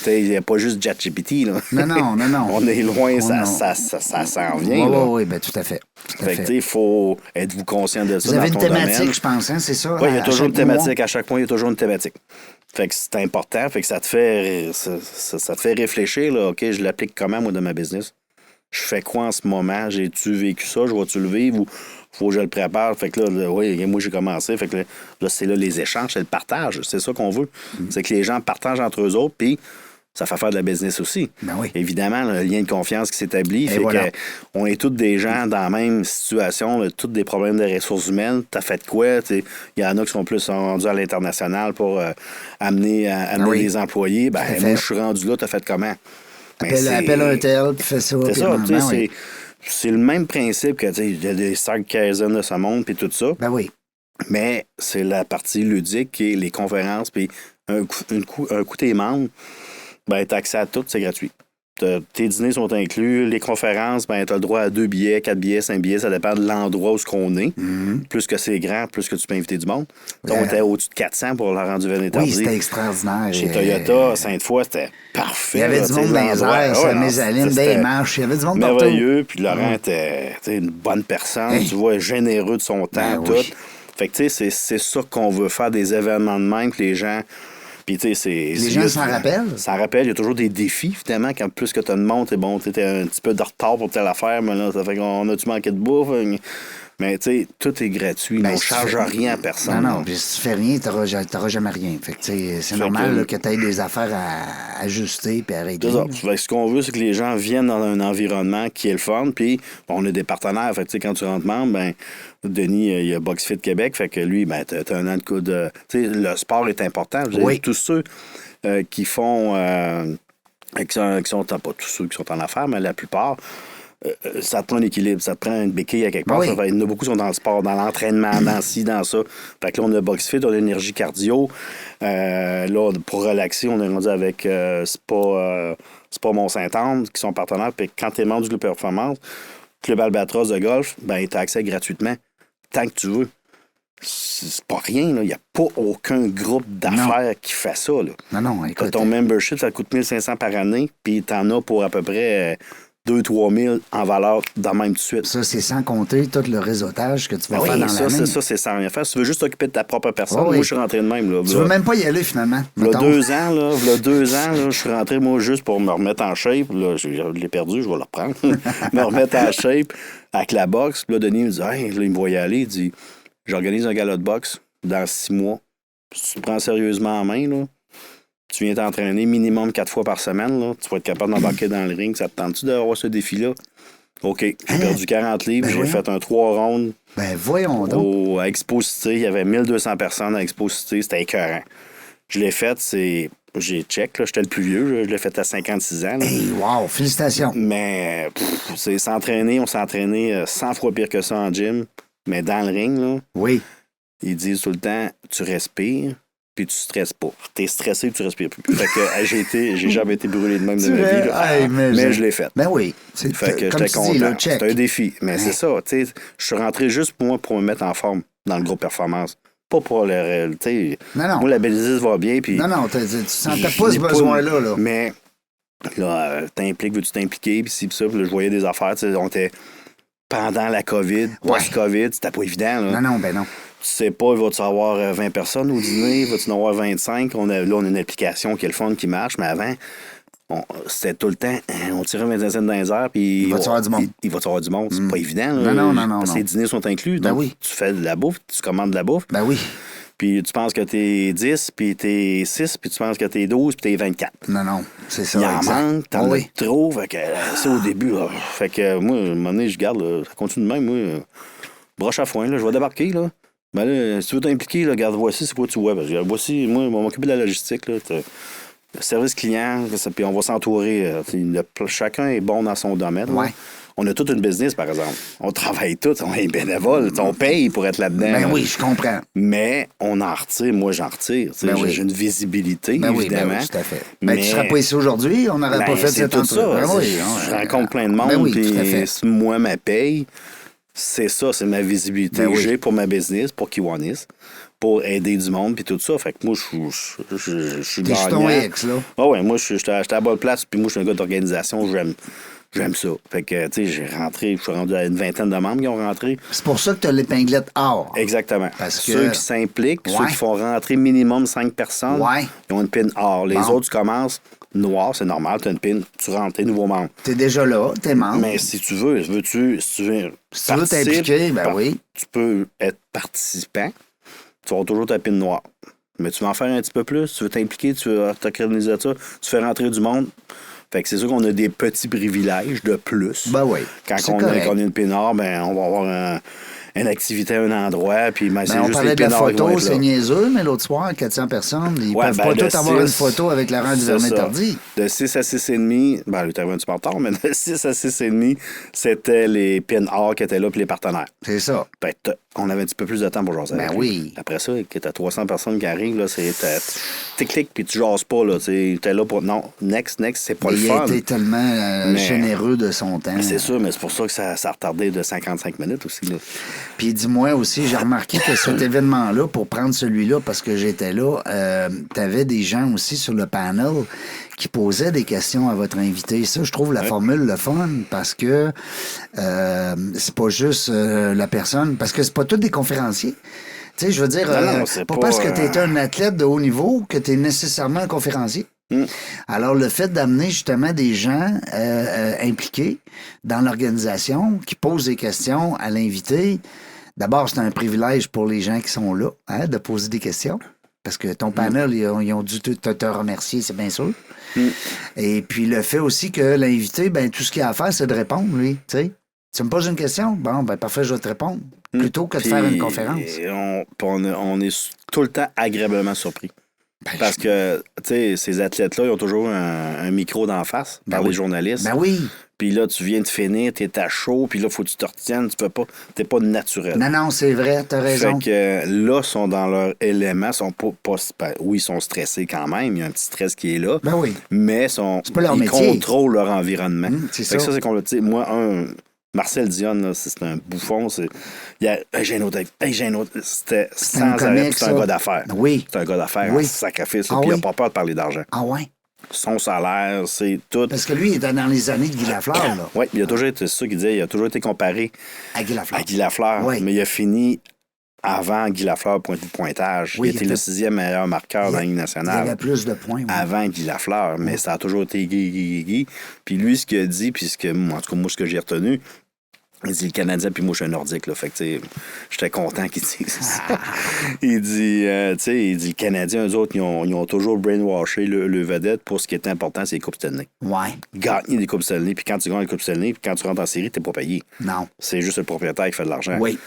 Il n'y a pas juste ChatGPT. Là. Non. On est loin, Oh, ça non. s'en vient. Oui, là. oui, ben tout à fait. Tout à Fait que, fait. tu sais, il faut être-vous conscient de ça. Vous avez une dans ton thématique, domaine. je pense, hein, c'est ça? Oui, il y a à toujours une chaque mois? thématique. À chaque point, il y a toujours une thématique. Fait que c'est important. Fait que ça te fait réfléchir. Là, OK, je l'applique comment, moi, dans ma business? Je fais quoi en ce moment? J'ai-tu vécu ça? Je vais-tu le vivre ou faut que je le prépare? Fait que là, oui, moi, j'ai commencé. Fait que là, c'est là les échanges, c'est le partage. C'est ça qu'on veut. C'est que les gens partagent entre eux autres, puis ça fait faire de la business aussi. Ben oui. Évidemment, le lien de confiance qui s'établit. Fait voilà. que on est tous des gens dans la même situation, là, tous des problèmes de ressources humaines. T'as fait quoi? Il y en a qui sont plus rendus à l'international pour amener Oui. des employés. Ben, Tout à moi, fait. je suis rendu là, t'as fait comment? Ben, Appelle un tel, puis fais ça. c'est puis ça, tu sais, ben oui. c'est le même principe que, tu sais, il y a des Stark Kaizen de ce monde, puis tout ça. Ben oui. Mais c'est la partie ludique qui est les conférences, puis un coup tes membres, ben, t'as accès à tout, c'est gratuit. Tes dîners sont inclus. Les conférences, ben, t'as le droit à 2 billets, 4 billets, 5 billets. Ça dépend de l'endroit où on est. Plus que c'est grand, plus que tu peux inviter du monde. Donc, on était au-dessus de 400 pour la rendu venir Oui, c'était extraordinaire. Chez Toyota, Sainte-Foy, c'était parfait. Il y avait là, du tu sais, monde dans les l'endroit. airs, Ouais, ça non, mésaline, c'était des marches. Il y avait du monde partout. merveilleux. Puis Laurent était tu sais, une bonne personne. Hey. Tu vois, généreux de son temps, Ben tout. oui. Fait que, tu sais, c'est ça qu'on veut faire, des événements de même, que les gens... Puis, tu sais, Les gens s'en rappellent. Ça rappelle. Il y a toujours des défis, évidemment. Quand plus que tu as de monde, t'es bon, t'es un petit peu de retard pour telle affaire, mais là, ça fait qu'on a-tu manqué de bouffe? Mais, tu sais, tout est gratuit. Ben, on ne si tu charge fais- rien à personne. Non, là. puis si tu fais rien, t'auras jamais rien. Fait que, tu sais, c'est Fait normal que- là, que tu aies des affaires à ajuster puis à régler. C'est ça. là. Fait que ce qu'on veut, c'est que les gens viennent dans un environnement qui est le fun. Puis, on a des partenaires. Fait que, tu sais, quand tu rentres membre, ben, Denis, il y a BoxFit Québec. Fait que lui, ben, t'as un an de coup de. Tu sais, le sport est important. Je veux Oui. dire, tous ceux qui font. Qui sont pas tous ceux qui sont en affaires, mais la plupart. Ça te prend un équilibre, ça te prend une béquille à quelque part. Oui. Ça fait, il y en a beaucoup qui sont dans le sport, dans l'entraînement, dans ci, dans ça. Fait que là, on a BoxFit, on a énergie cardio. Là, pour relaxer, on est rendu avec Spa Mont-Saint-Anne, qui sont partenaires. Puis quand tu es membre du Club Performance, Club Albatros de golf, ben tu as accès gratuitement, tant que tu veux. C'est pas rien, il n'y a pas aucun groupe d'affaires qui fait ça. Là. Non, T'as écoute. ton membership, ça te coûte 1500 par année, puis t'en as pour à peu près 2-3 000 en valeur dans même tout de suite. Ça, c'est sans compter tout le réseautage que tu vas Ben faire oui, dans l'année. ça, c'est sans rien faire. Si tu veux juste t'occuper de ta propre personne, Oh oui. moi, je suis rentré de même. Là, Tu veux même pas y aller, finalement. V'là mettons. 2 ans, là, je suis rentré, moi, juste pour me remettre en shape. Là, je l'ai perdu, je vais le reprendre. Me remettre en shape avec la boxe. Puis là, Denis me dit, hey, là, il me voyait aller. Il dit, j'organise un gala de boxe dans 6 mois. Si tu te prends sérieusement en main, là, tu viens t'entraîner minimum 4 fois par semaine. Là, tu vas être capable d'embarquer dans le ring. Ça te tente-tu d'avoir ce défi-là? OK. J'ai perdu 40 livres. Ben j'ai oui. fait un 3 rondes Ben, voyons donc. à Expo Cité. Il y avait 1200 personnes à Expo Cité. C'était écœurant. Je l'ai fait, j'ai check, là, j'étais le plus vieux, je l'ai fait à 56 ans. Là. Hey, wow, félicitations. Mais c'est s'entraîner, on s'est entraîné 100 fois pire que ça en gym, mais dans le ring, là, Oui. ils disent tout le temps, tu respires, puis tu stresses pas. T'es stressé, tu respires plus. Fait que j'ai jamais été brûlé de même de ma vie. Là. Hey, mais je l'ai fait. Ben oui. Fait que comme j'étais tu content. dis, là, check. C'est un défi. Mais c'est ça, tu sais, je suis rentré juste pour me mettre en forme dans le groupe performance. Pas pour le réalité. Non. Moi, la business va bien, puis... Non, tu sentais pas ce besoin-là. Là. Mais là, t'impliques, veux-tu t'impliquer, puis ci, puis ça. Puis là, je voyais des affaires, tu sais, on était pendant la COVID, post-COVID, c'était pas évident. Là. Non, ben non. Tu sais pas, va-tu avoir 20 personnes au dîner, va-tu en avoir 25? Là, on a une application qui est le fun, qui marche, mais avant, c'était tout le temps, on tirait 25 dans les airs, puis... Il va-tu avoir du monde? Il va-tu avoir du monde, c'est pas évident. Là, Non. Parce que les dîners sont inclus, Ben donc oui. tu fais de la bouffe, tu commandes de la bouffe, Ben oui. puis tu penses que t'es 10, puis t'es 6, puis tu penses que t'es 12, puis t'es 24. Non, c'est ça. Il en manque, t'en as oui. trop, fait que ça au début, là. Fait que moi, à un moment donné, je garde, là, ça continue de même, moi, broche à foin, là, je vais débarquer, là. Ben là, si tu veux t'impliquer, là, regarde, voici c'est quoi tu vois. Parce que voici, moi, on va m'occuper de la logistique, là. Le service client, puis on va s'entourer. Chacun est bon dans son domaine. Ouais. Là. On a toute une business, par exemple. On travaille tous, on est bénévole, on paye pour être là-dedans. Ben là. oui, je comprends. Mais on en retire, moi j'en retire. Ben oui. J'ai une visibilité, Ben oui, évidemment. tout à fait. Mais tu Mais- serais pas ici aujourd'hui, on n'aurait pas fait c'est cette tout ça. entrevue. Ben oui, Je rencontre plein de monde, Ben oui, puis tout à fait. moi, ma paye, c'est ça, c'est ma visibilité Ben oui. que j'ai pour ma business, pour Kiwanis, pour aider du monde, puis tout ça. Fait que moi, je suis T'es sur gagnant. ton X, là. Ah ouais, moi, j'étais à la bonne place, puis moi, je suis un gars d'organisation, j'aime ça. Fait que, tu sais, je suis rendu à une vingtaine de membres qui ont rentré. C'est pour ça que tu as l'épinglette or. Exactement. Parce que- Ceux qui s'impliquent, ceux Ouais. qui font rentrer minimum 5 personnes, Ouais. ils ont une pin or. Les Bon. autres, tu commences noir, c'est normal, tu as une pin, tu rentres, t'es nouveau membre. T'es déjà là, t'es membre. Mais si tu veux, si tu veux Si tu veux participer, t'impliquer, ben oui. tu peux être participant, tu auras toujours ta pin noire. Mais tu veux en faire un petit peu plus, tu veux t'impliquer, tu veux t'organiser ça, tu fais rentrer du monde. Fait que c'est sûr qu'on a des petits privilèges de plus. Ben oui. Quand C'est on correct. a une pin noire, ben on va avoir une activité à un endroit, puis ben, c'est Ben, on juste parlait les de la pin noirs qui vont photo, être là. c'est niaiseux, mais l'autre soir, 400 personnes, ils Ouais, peuvent ben, pas de tous avoir une 6, photo avec Laurent c'est Duvernay-Tardy. ça. De 6 à 6,5, ben, il est arrivé un petit peu en retard, mais de 6 à 6,5, c'était les pin or qui étaient là, puis les partenaires. C'est ça. Fait que on avait un petit peu plus de temps pour jaser. Ben avec oui. lui. Après ça, que t'as 300 personnes qui arrivent, là, c'est tic-tic, puis tu jases pas, là. T'es là pour. Non, next, c'est pas Mais le il fun. a été tellement Mais- généreux de son temps. C'est sûr, mais c'est pour ça que ça a retardé de 55 minutes aussi, là. Puis dis-moi aussi, j'ai remarqué que cet événement-là, pour prendre celui-là, parce que j'étais là, t'avais des gens aussi sur le panel qui posaient des questions à votre invité. Ça, je trouve la formule le fun parce que c'est pas juste la personne, parce que c'est pas tous des conférenciers. Tu sais, je veux dire, Non, c'est pas pas, parce que tu es un athlète de haut niveau que tu es nécessairement un conférencier. Alors, le fait d'amener justement des gens impliqués dans l'organisation qui posent des questions à l'invité, d'abord, c'est un privilège pour les gens qui sont là hein, de poser des questions. Parce que ton panel, ils ont dû te remercier, c'est bien sûr. Et puis, le fait aussi que l'invité, ben tout ce qu'il a à faire, c'est de répondre, lui. Tu sais, tu me poses une question? Bon, ben parfait, je vais te répondre. Plutôt que de faire une conférence. On est tout le temps agréablement surpris. Ben, Parce que, tu sais, ces athlètes-là, ils ont toujours un micro d'en face par oui. les journalistes. Ben oui. Puis là, tu viens de finir, t'es à chaud, puis là, faut que tu te retiennes, tu peux pas, t'es pas naturel. Non, c'est vrai, t'as raison. Fait que là, ils sont dans leur élément, sont pas oui, ils sont stressés quand même, il y a un petit stress qui est là, Ben oui. mais pas leur ils métier. contrôlent leur environnement. c'est Fait que ça. ça, c'est qu'on tu sais, moi, Marcel Dion, là, c'est un bouffon. J'ai un autre. C'était sans un arrêt. comique, puis C'est un ça. gars d'affaires. Oui. C'est un gars d'affaires Oui. en sacrifice. Ah Puis il oui? n'a pas peur de parler d'argent. Ah ouais? Son salaire, c'est tout. Parce que lui, il était dans les années de Guy Lafleur, là. Oui, il a toujours été, c'est ça qu'il disait, il a toujours été comparé À Guy Lafleur. à Guy Lafleur. Oui. Mais il a fini avant Guy Lafleur pointage. Oui, il était le 6e meilleur marqueur dans la Ligue Il y nationale. avait plus de points. Oui. Avant Guy Lafleur, mais ça a toujours été Guy. Puis lui, ce qu'il a dit, puis en tout cas, moi, ce que j'ai retenu, il dit le Canadien, puis moi, je suis un Nordique, là. Fait que, tu sais, j'étais content qu'il dise ça. Il dit, tu sais, il dit le Canadien, eux autres, ils ont toujours brainwashé le vedette pour ce qui est important, c'est les Coupes Stanley. Ouais. Gagner des Coupes Stanley, puis quand tu gagnes les Coupes Stanley, puis quand tu rentres en série, t'es pas payé. Non. C'est juste le propriétaire qui fait de l'argent. Oui.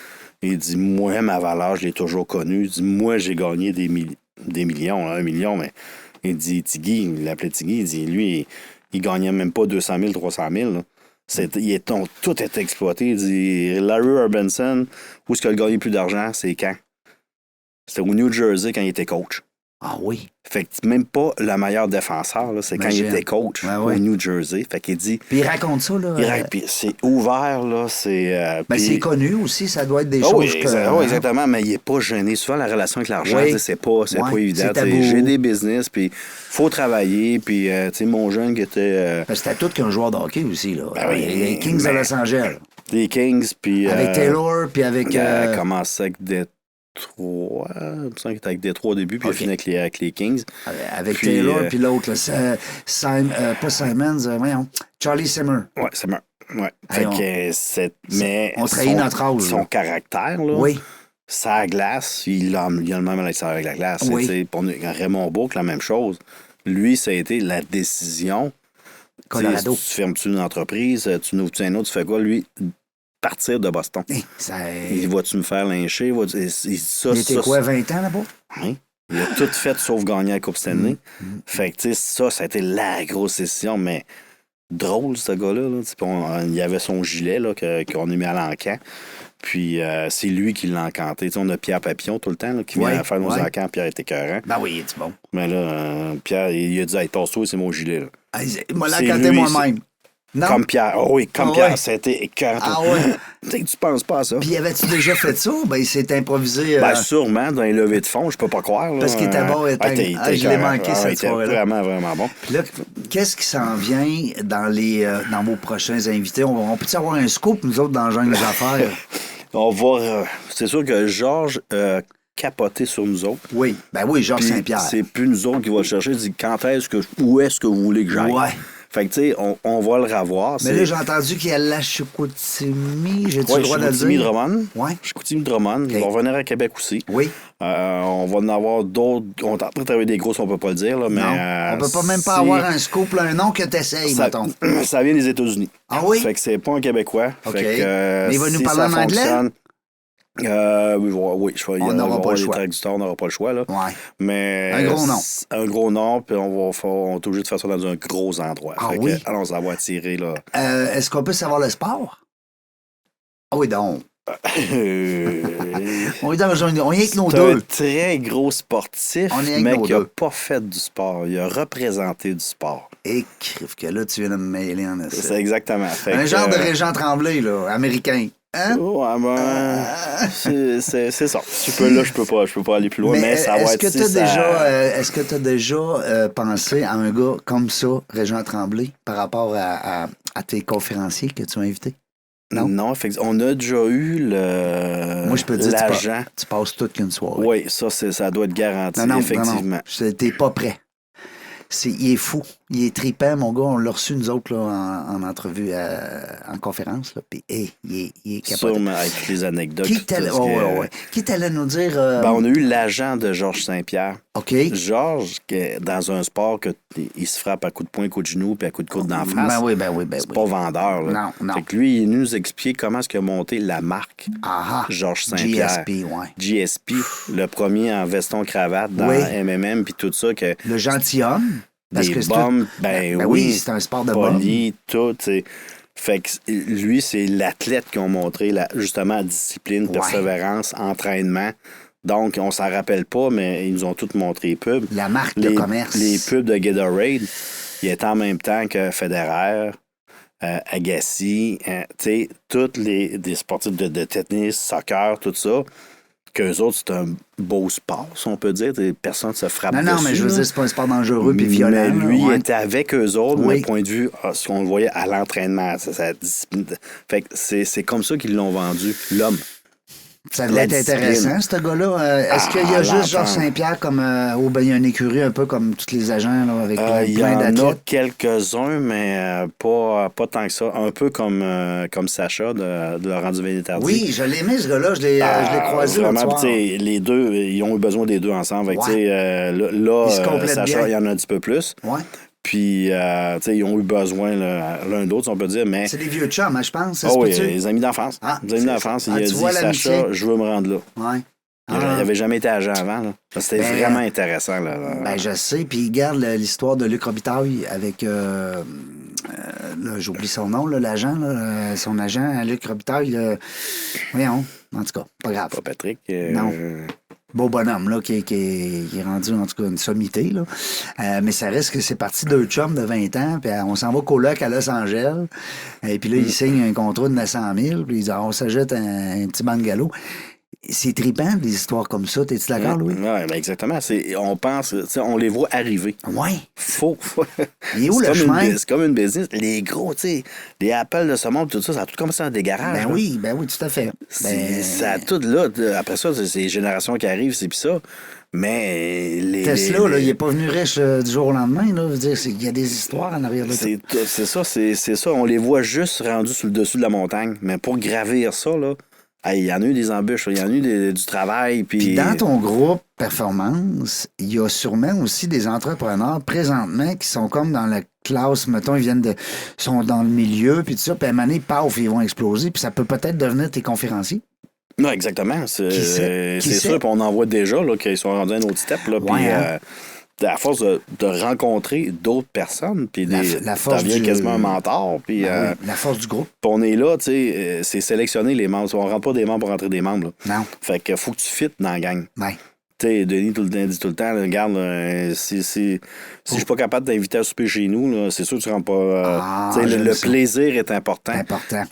Il dit, moi, ma valeur, je l'ai toujours connue. Il dit, moi, j'ai gagné des millions, 1 million, mais il dit, Tiggy, il l'appelait Tiggy, il dit, lui, il gagnait même pas 200 000, 300 000. Là. Tout était exploité. Il dit, Larry Urbanson, où est-ce qu'il a gagné plus d'argent, c'est quand? C'était au New Jersey quand il était coach. Ah oui. Fait que même pas le meilleur défenseur, là, c'est quand il était coach au New Jersey. Fait qu'il dit... Puis il raconte ça, là. Puis c'est ouvert, là. C'est c'est connu aussi, ça doit être des choses que... Oui, exactement, mais il n'est pas gêné. Souvent, la relation avec l'argent, c'est pas évident. J'ai des business, puis faut travailler, puis, tu sais, mon jeune qui était... C'était tout qu'un joueur de hockey aussi, là. Les Kings de Los Angeles. Les Kings, puis... Avec Taylor, puis avec... Il a commencé avec Détroit. Il me semble qu'il était avec Détroit au début, puis il a fini avec les Kings. Avec Taylor, puis l'autre, pas Simons, voyons, Charlie Simmer. Ouais, Simmer. Ouais. Fait que mais on trahit notre âge. Son caractère, là. Oui. Sa glace, il a le même à l'extérieur avec la glace. Oui. Pour Raymond Bourque, la même chose. Lui, ça a été la décision. Colorado. Tu fermes-tu une entreprise, tu n'ouvres-tu un autre, tu fais quoi? Lui, partir de Boston. Il va-tu me faire lyncher? Il était quoi, 20 ans là-bas? Oui. Il a tout fait sauf gagner la Coupe Stanley. Fait que, tu sais, ça a été la grosse décision, mais drôle, ce gars-là. Là. Il y avait son gilet là, qu'on a mis à l'encan. Puis c'est lui qui l'a encanté. T'sais, on a Pierre Papillon tout le temps là, qui vient faire nos encans. Pierre était écœurant. Ben oui, c'est bon. Mais là, Pierre, il a dit hey, passe-toi, c'est mon gilet. Là. Il m'a l'encanté moi-même. Non? Comme Pierre. Oh oui, comme Pierre, c'était écœurant. Ah ouais. Tu sais que tu penses pas à ça. Puis avais-tu déjà fait ça? Ben, il s'est improvisé. Ben, sûrement, dans les levées de fond, je peux pas croire. Là. Parce qu'il était bon. Je l'ai manqué cette soirée-là. Vraiment, vraiment bon. Puis là, qu'est-ce qui s'en vient dans vos prochains invités? On peut-tu avoir un scoop, nous autres, dans le genre des affaires? On va. C'est sûr que Georges capoté sur nous autres. Oui, ben oui, Georges Saint-Pierre. C'est plus nous autres qui va le chercher. Il dit où est-ce que vous voulez que j'aille? Ouais. Fait que, tu sais, on va le revoir. Mais là, j'ai entendu qu'il y a la Chicoutimi. J'ai-tu le droit de le dire? Chicoutimi-Drummond. Oui. Chicoutimi-Drummond. Okay. Ils vont revenir à Québec aussi. Oui. On va en avoir d'autres. On est en train de travailler des grosses, on peut pas le dire. Là, mais, non, on peut pas même pas avoir un scoop, là, un nom que t'essayes, mettons. Ça vient des États-Unis. Ah oui? Fait que c'est pas un Québécois. OK. Fait que, mais il va nous parler en anglais? Oui, on n'aura pas le choix. On n'aura pas le choix. Là. Ouais. Mais un gros nom. Un gros nom, puis on est obligé de faire ça dans un gros endroit. Ah fait oui? Que, allons, ça va attirer. Là. Est-ce qu'on peut savoir le sport? Ah oui, donc. On est avec nos deux. Un très gros sportif, mais qui n'a pas fait du sport. Il a représenté du sport. Écrive que là, tu viens de me mêler en essai. C'est exactement. Un genre de Régent Tremblay, là, américain. Hein? Ouais, ben, c'est ça. Je peux pas aller plus loin, mais ça va être Est-ce que tu as déjà pensé à un gars comme ça, Régent Tremblay, par rapport à tes conférenciers que tu as invités? Non, effectivement. On a déjà eu l'agent. Moi, je peux te dire, tu passes toute qu'une soirée. Oui, ça doit être garanti, effectivement. Non. T'es pas prêt. Il est fou. Il est trippant, mon gars. On l'a reçu, nous autres, là, en entrevue, en conférence. Là. Puis, il est capoté. Sûrement, avec toutes les anecdotes. Qui t'allait nous dire... on a eu l'agent de Georges Saint-Pierre. OK. Georges, dans un sport il se frappe à coups de poing, coups de genoux, puis à coups de coude d'en face. Ben oui. C'est pas vendeur. Là. Non. Fait que lui, il nous expliquait comment est-ce qu'il a monté la marque Georges Saint-Pierre. GSP, le premier en veston-cravate dans MMM, puis tout ça. Le gentilhomme. Des bombes, oui, c'est un sport de poli, tout, t'sais. Fait que lui, c'est l'athlète qui ont montré justement discipline, persévérance, entraînement. Donc, on s'en rappelle pas, mais ils nous ont tous montré les pubs. La marque de commerce. Les pubs de Gatorade, il est en même temps que Federer, Agassi, tous des sportifs de tennis, soccer, tout ça. Qu'eux autres, c'est un beau sport, si on peut dire. Personne ne se frappe dessus. Non, mais je veux dire, c'est pas un sport dangereux puis violent. Mais lui, il était avec eux autres, d'un point de vue, ce qu'on voyait à l'entraînement, sa discipline. Fait que c'est comme ça qu'ils l'ont vendu, l'homme. Ça devait être intéressant, ce gars-là. Est-ce qu'il y a juste Georges Saint-Pierre comme il y a une écurie un peu comme tous les agents là, avec plein d'athlètes? Il y en a quelques-uns, mais pas tant que ça. Un peu comme Sacha de Laurent Duvernay-Tardif. Oui, je l'ai aimé, ce gars-là. Je l'ai croisé l'autre soir. Les deux, ils ont eu besoin des deux ensemble. Là, Sacha, il y en a un petit peu plus. Ouais. Puis, ils ont eu besoin l'un d'autre, on peut dire, mais... C'est des vieux chums, hein, je pense. Oui, les amis d'enfance. Les amis d'enfance, il a dit, Sacha, je veux me rendre là. Oui. Il n'avait jamais été agent avant. Là. C'était vraiment intéressant. Là. Je sais. Puis, regarde l'histoire de Luc Robitaille avec... là, j'oublie son nom, l'agent. Son agent, Luc Robitaille. Voyons. En tout cas, pas grave. Pas Patrick. Non. beau bonhomme, là, qui est rendu, en tout cas, une sommité, là. Mais ça reste que c'est parti deux chums de 20 ans, puis on s'en va coloc à Los Angeles. Et puis là, il signe un contrat de 900 000, puis il dit, on s'achète un petit bungalow. C'est trippant, des histoires comme ça. T'es-tu d'accord, Louis? Oui, ben exactement. On pense, on les voit arriver. Oui. Faut. Il est où le chemin? C'est comme une business. Les gros, tu sais, les Apple de ce monde, tout ça, ça a tout commencé dans des garages. Ben oui, tout à fait. Ça a tout là. Après ça, c'est les générations qui arrivent, c'est puis ça. Mais Tesla, là, il n'est pas venu riche du jour au lendemain. Là. Je veux dire, il y a des histoires en arrière de ça. C'est ça. On les voit juste rendus sur le dessus de la montagne. Mais pour gravir ça, là, il y en a eu des embûches, il y en a eu du travail. Puis dans ton groupe Performance, il y a sûrement aussi des entrepreneurs présentement qui sont comme dans la classe, mettons, sont dans le milieu, puis tout ça, puis à un moment donné, paf, ils vont exploser, puis ça peut peut-être devenir tes conférenciers. Non, exactement. C'est sûr, puis on en voit déjà là, qu'ils sont rendus à un autre step. Là, puis, à force de rencontrer d'autres personnes, puis la force devient quasiment un mentor. Puis, la force du groupe. Puis on est là, tu sais, c'est sélectionner les membres. On rentre pas des membres pour rentrer des membres. Là. Non. Fait que faut que tu fites dans la gang. Ouais. Tu sais, Denis dit tout le temps, regarde, si je suis pas capable d'inviter à souper chez nous, là, c'est sûr que tu rentres pas. Le plaisir est important.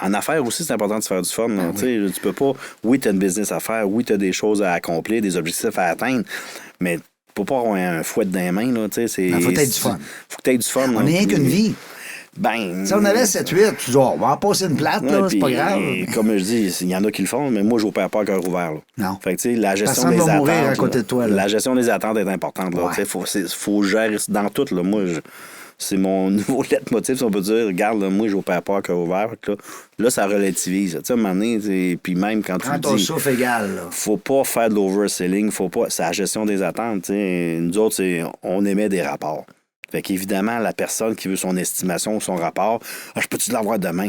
En affaires aussi, c'est important de se faire du fun. Oui. Tu peux pas. Oui, tu as une business à faire, oui, tu as des choses à accomplir, des objectifs à atteindre, mais tu peux pas avoir un fouet dans les mains. Là, faut que tu aies du fun. Faut que tu aies du fun. On n'est rien qu'une vie. Ben, si on avait 7-8, tu dis, on va en passer une plate, là, c'est pas grave. Comme je dis, il y en a qui le font, mais moi, je n'opère pas à cœur ouvert. Là. Non. Fait que, tu sais, la gestion personne des va attentes. Mourir à côté de toi, là. La gestion des attentes est importante. Là. Ouais. Faut gérer dans tout. Là. Moi, c'est mon nouveau leitmotiv, si on peut dire. Regarde, là, moi, je n'opère pas à cœur ouvert. Là, ça relativise. Tu sais, à un moment donné, puis même quand tu ton dis... souffle égal, là. Faut pas faire de l'overselling. C'est la gestion des attentes. T'sais. Nous autres, on émet des rapports. Fait qu'évidemment, la personne qui veut son estimation ou son rapport, je peux-tu l'avoir demain?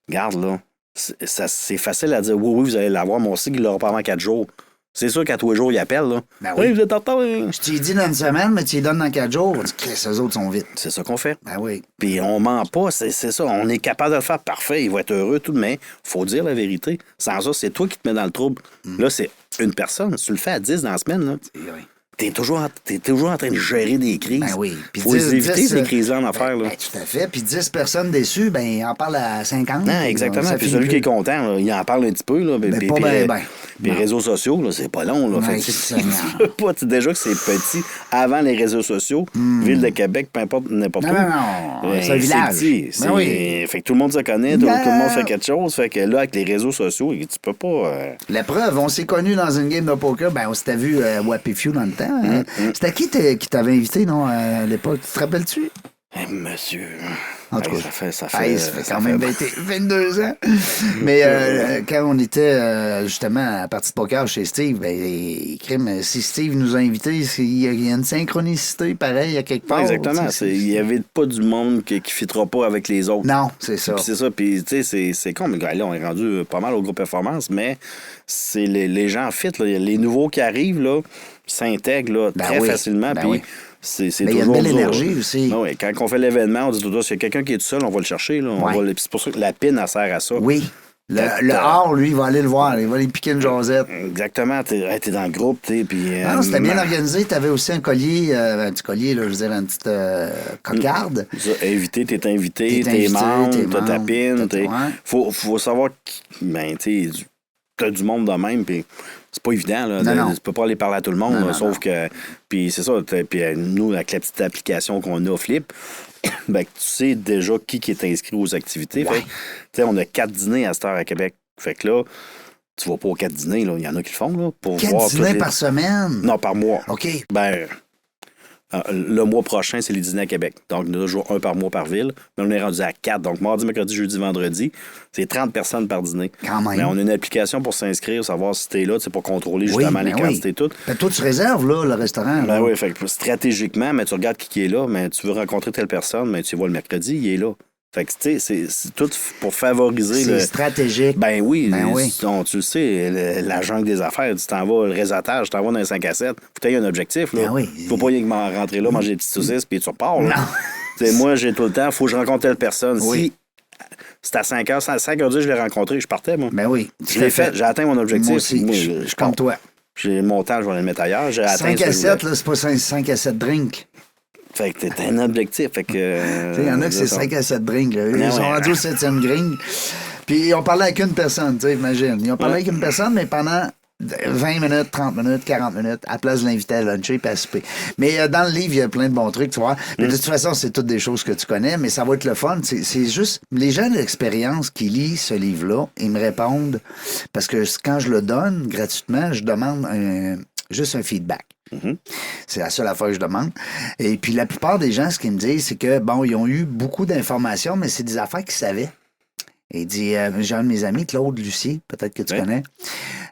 Regarde, là, c'est facile à dire, oui, vous allez l'avoir, mais on sait qu'il l'aura pas avant 4 jours. C'est sûr qu'à tous les jours, il appelle, là. Ben oui. Vous êtes en retard. Je t'ai dit dans une semaine, mais tu les donnes dans 4 jours. Ces autres sont vite. C'est ça qu'on fait. Ben oui. Puis on ment pas, c'est ça. On est capable de le faire parfait, il va être heureux, tout, mais faut dire la vérité. Sans ça, c'est toi qui te mets dans le trouble. Là, c'est une personne. Tu le fais à 10 dans la semaine, là. Oui. T'es toujours en train de gérer des crises. Ben oui. Il faut éviter ces crises-là en affaires. Là. Tout à fait. Puis 10 personnes déçues, ben il en parle à 50. Non, exactement. Puis celui qui est content, là, il en parle un petit peu. Là, mais pas bien. Les réseaux sociaux, là, c'est pas long. Là. Fait déjà que c'est petit. Avant les réseaux sociaux, Ville de Québec, peu importe, n'importe où. Non, c'est un village. Petit. Ben oui. Fait que tout le monde se connaît, tout le monde fait quelque chose. Fait que là, avec les réseaux sociaux, tu peux pas... La preuve, on s'est connus dans une game de poker. Ben, on s'était vu à Wappy Few dans le temps. C'était qui t'avait invité, non, à l'époque? Tu te rappelles-tu? Monsieur. En tout cas, ça fait quand même 22 ans. Mais quand on était justement à la partie de poker chez Steve, si Steve nous a invités, il y a une synchronicité pareille à quelque part. Exactement. Il n'y avait pas du monde qui ne fitera pas avec les autres. Non, c'est ça. Puis c'est ça. Puis, tu sais, c'est con. Mais là, on est rendu pas mal au groupe Performance, mais c'est les gens fit. Là. Les nouveaux qui arrivent là, s'intègrent là, très facilement. Puis, c'est mais toujours il y a de l'énergie aussi. Oui, quand on fait l'événement, on dit tout ça, s'il y a quelqu'un qui est tout seul, on va le chercher. Là, c'est pour ça que la pin, elle sert à ça. Oui. Le hors, lui, il va aller le voir. Il va aller piquer une jasette. Exactement. T'es dans le groupe. Puis, non, c'était bien organisé. Tu avais aussi un collier, un petit collier, là, je veux dire, une petite cocarde. T'es invité, t'es membre, t'as ta pin. Faut savoir tu as du monde de même. Puis c'est pas évident. Là, tu peux pas aller parler à tout le monde. Sauf que. Puis c'est ça. Puis nous, avec la petite application qu'on a, Flip, ben, tu sais déjà qui est inscrit aux activités. Ouais. Fait, on a 4 dîners à cette heure à Québec. Fait que là, tu vas pas aux 4 dîners. Il y en a qui le font. Là, pour 4 voir dîners par semaine? Non, par mois. OK. Ben. Le mois prochain, c'est les dîners à Québec. Donc, il y en a toujours un par mois par ville. Mais on est rendu à 4. Donc, mardi, mercredi, jeudi, vendredi, c'est 30 personnes par dîner. Quand même. Mais on a une application pour s'inscrire, savoir si t'es là, pour contrôler justement les quantités toutes. Ben, toi, tu réserves, là, le restaurant. Ben oui, fait que stratégiquement, mais tu regardes qui est là, mais tu veux rencontrer telle personne, mais tu vois le mercredi, il est là. Fait que, tu sais, c'est tout pour favoriser c'est stratégique. Ben oui. Oui. Tu le sais, la jungle des affaires, tu t'en vas, le réseautage, tu t'en vas dans les 5 à 7. Faut que tu aies un objectif, là. Ben oui. Faut pas rien que rentrer là, manger des petites saucisses, puis tu repars, là. Non. Moi, j'ai tout le temps, faut que je rencontre telle personne. Oui. Si c'était à 5 heures, à 5h10, je l'ai rencontré, je partais, moi. Ben oui. Je l'ai fait, j'ai atteint mon objectif. Moi aussi, je suis comme toi. J'ai mon temps, je vais le mettre ailleurs. J'ai atteint 5 à 7, là, c'est pas 5 à 7 drinks. Fait que t'as un objectif. Fait que. Il y en a que c'est 5 à 7 drinks. Là. Ils sont rendus au 7e drink. Puis ils ont parlé avec une personne, tu sais, imagine. Ils ont parlé avec une personne, mais pendant 20 minutes, 30 minutes, 40 minutes, à la place de l'inviter à luncher et à souper. Mais dans le livre, il y a plein de bons trucs, tu vois. Mais de toute façon, c'est toutes des choses que tu connais, mais ça va être le fun. C'est juste, les gens d'expérience qui lisent ce livre-là, ils me répondent, parce que quand je le donne gratuitement, je demande juste un feedback. C'est la seule affaire que je demande. Et puis la plupart des gens, ce qu'ils me disent, c'est que, bon, ils ont eu beaucoup d'informations, mais c'est des affaires qu'ils savaient. Et il dit, j'ai un de mes amis, Claude Lucier, peut-être que tu connais,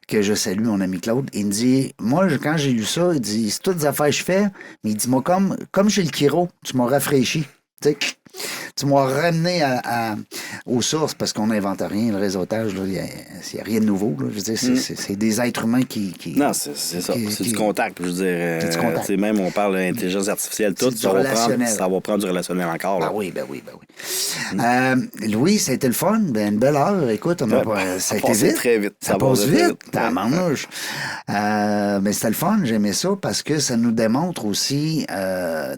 que je salue, mon ami Claude. Il me dit, moi, quand j'ai lu ça, il dit, c'est toutes des affaires que je fais, mais il dit, moi, comme chez le chiro, tu m'as rafraîchi. Tu sais, tu m'as ramené aux sources parce qu'on n'invente rien, le réseautage, il n'y a rien de nouveau. Là. Je veux dire, c'est des êtres humains qui non, c'est ça. C'est du contact. Je veux dire, même on parle d'intelligence artificielle, tout, ça va prendre du relationnel encore. Là. Ah oui, ben oui. Louis, ça a été le fun. Ben, une belle heure. Écoute, ça a été vite. Très vite. Ça passe vite. T'as mange. Mais c'était le fun. J'aimais ça parce que ça nous démontre aussi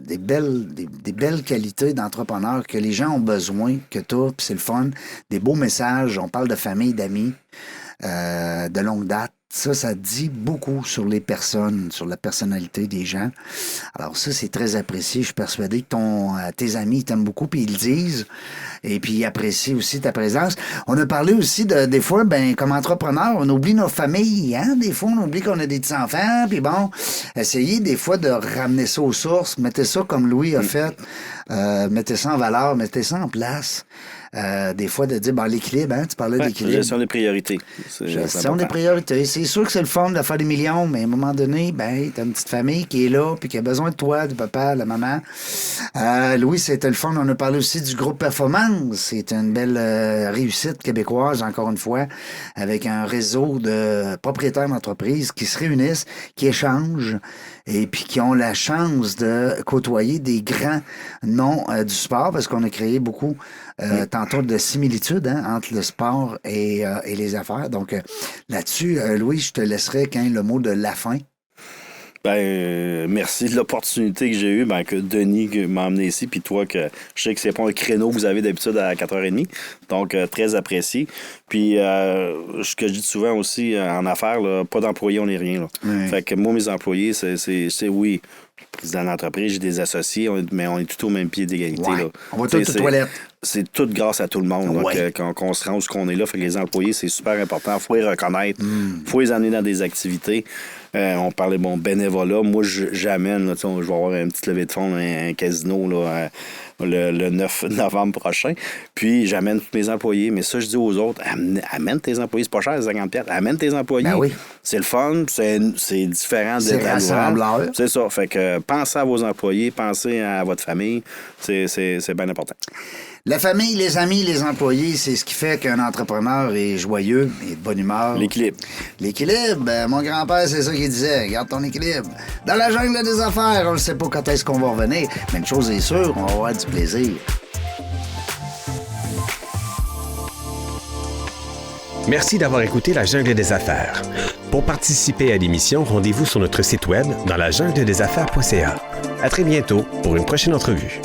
des belles qualités d'entrepreneurs que les gens ont besoin, que toi, puis c'est le fun. Des beaux messages. On parle de famille, d'amis, de longue date. Ça dit beaucoup sur les personnes, sur la personnalité des gens. Alors ça, c'est très apprécié. Je suis persuadé que tes amis t'aiment beaucoup, puis ils le disent. Et puis ils apprécient aussi ta présence. On a parlé aussi des fois, comme entrepreneur, on oublie nos familles. Hein? Des fois, on oublie qu'on a des petits-enfants. Puis bon, essayez des fois de ramener ça aux sources. Mettez ça comme Louis a fait. Mettez ça en valeur, mettez ça en place. Des fois, de dire, l'équilibre, hein, tu parlais d'équilibre. Gestion des priorités. Gestion des priorités. C'est sûr que c'est le fun de faire des millions, mais à un moment donné, t'as une petite famille qui est là, puis qui a besoin de toi, du papa, de la maman. Louis, c'était le fun. On a parlé aussi du groupe Performance. C'est une belle réussite québécoise, encore une fois, avec un réseau de propriétaires d'entreprises qui se réunissent, qui échangent, et puis qui ont la chance de côtoyer des grands noms du sport, parce qu'on a créé beaucoup tantôt de similitudes entre le sport et les affaires. Donc là-dessus, Louis, je te laisserai le mot de la fin. Merci de l'opportunité que j'ai eue, que Denis m'a emmené ici, puis toi, que je sais que c'est pas un créneau que vous avez d'habitude à 4h30, donc très apprécié. Puis, ce que je dis souvent aussi en affaires, là, pas d'employés, on n'est rien. Là. Oui. Fait que moi, mes employés, c'est oui, président d'entreprise, j'ai des associés, mais on est tout au même pied d'égalité. Ouais. Là. On va tout aux toilettes. C'est tout grâce à tout le monde qu'on se rend où on est là. Fait que les employés, c'est super important. Il faut les reconnaître. Il faut les amener dans des activités. On parlait bénévolat. Moi, j'amène, là, je vais avoir une petite levée de fonds, un casino là, le 9 novembre prochain. Puis, j'amène tous mes employés. Mais ça, je dis aux autres, amène tes employés. C'est pas cher, 50$. Amène tes employés. Ben oui. C'est le fun. C'est différent d'être rassembleur. C'est ça. Fait que pensez à vos employés, pensez à votre famille. C'est bien important. La famille, les amis, les employés, c'est ce qui fait qu'un entrepreneur est joyeux et de bonne humeur. L'équilibre. L'équilibre, mon grand-père, c'est ça qu'il disait. Garde ton équilibre. Dans la jungle des affaires, on ne sait pas quand est-ce qu'on va revenir, mais une chose est sûre, on va avoir du plaisir. Merci d'avoir écouté La Jungle des Affaires. Pour participer à l'émission, rendez-vous sur notre site web dans lajungledesaffaires.ca. À très bientôt pour une prochaine entrevue.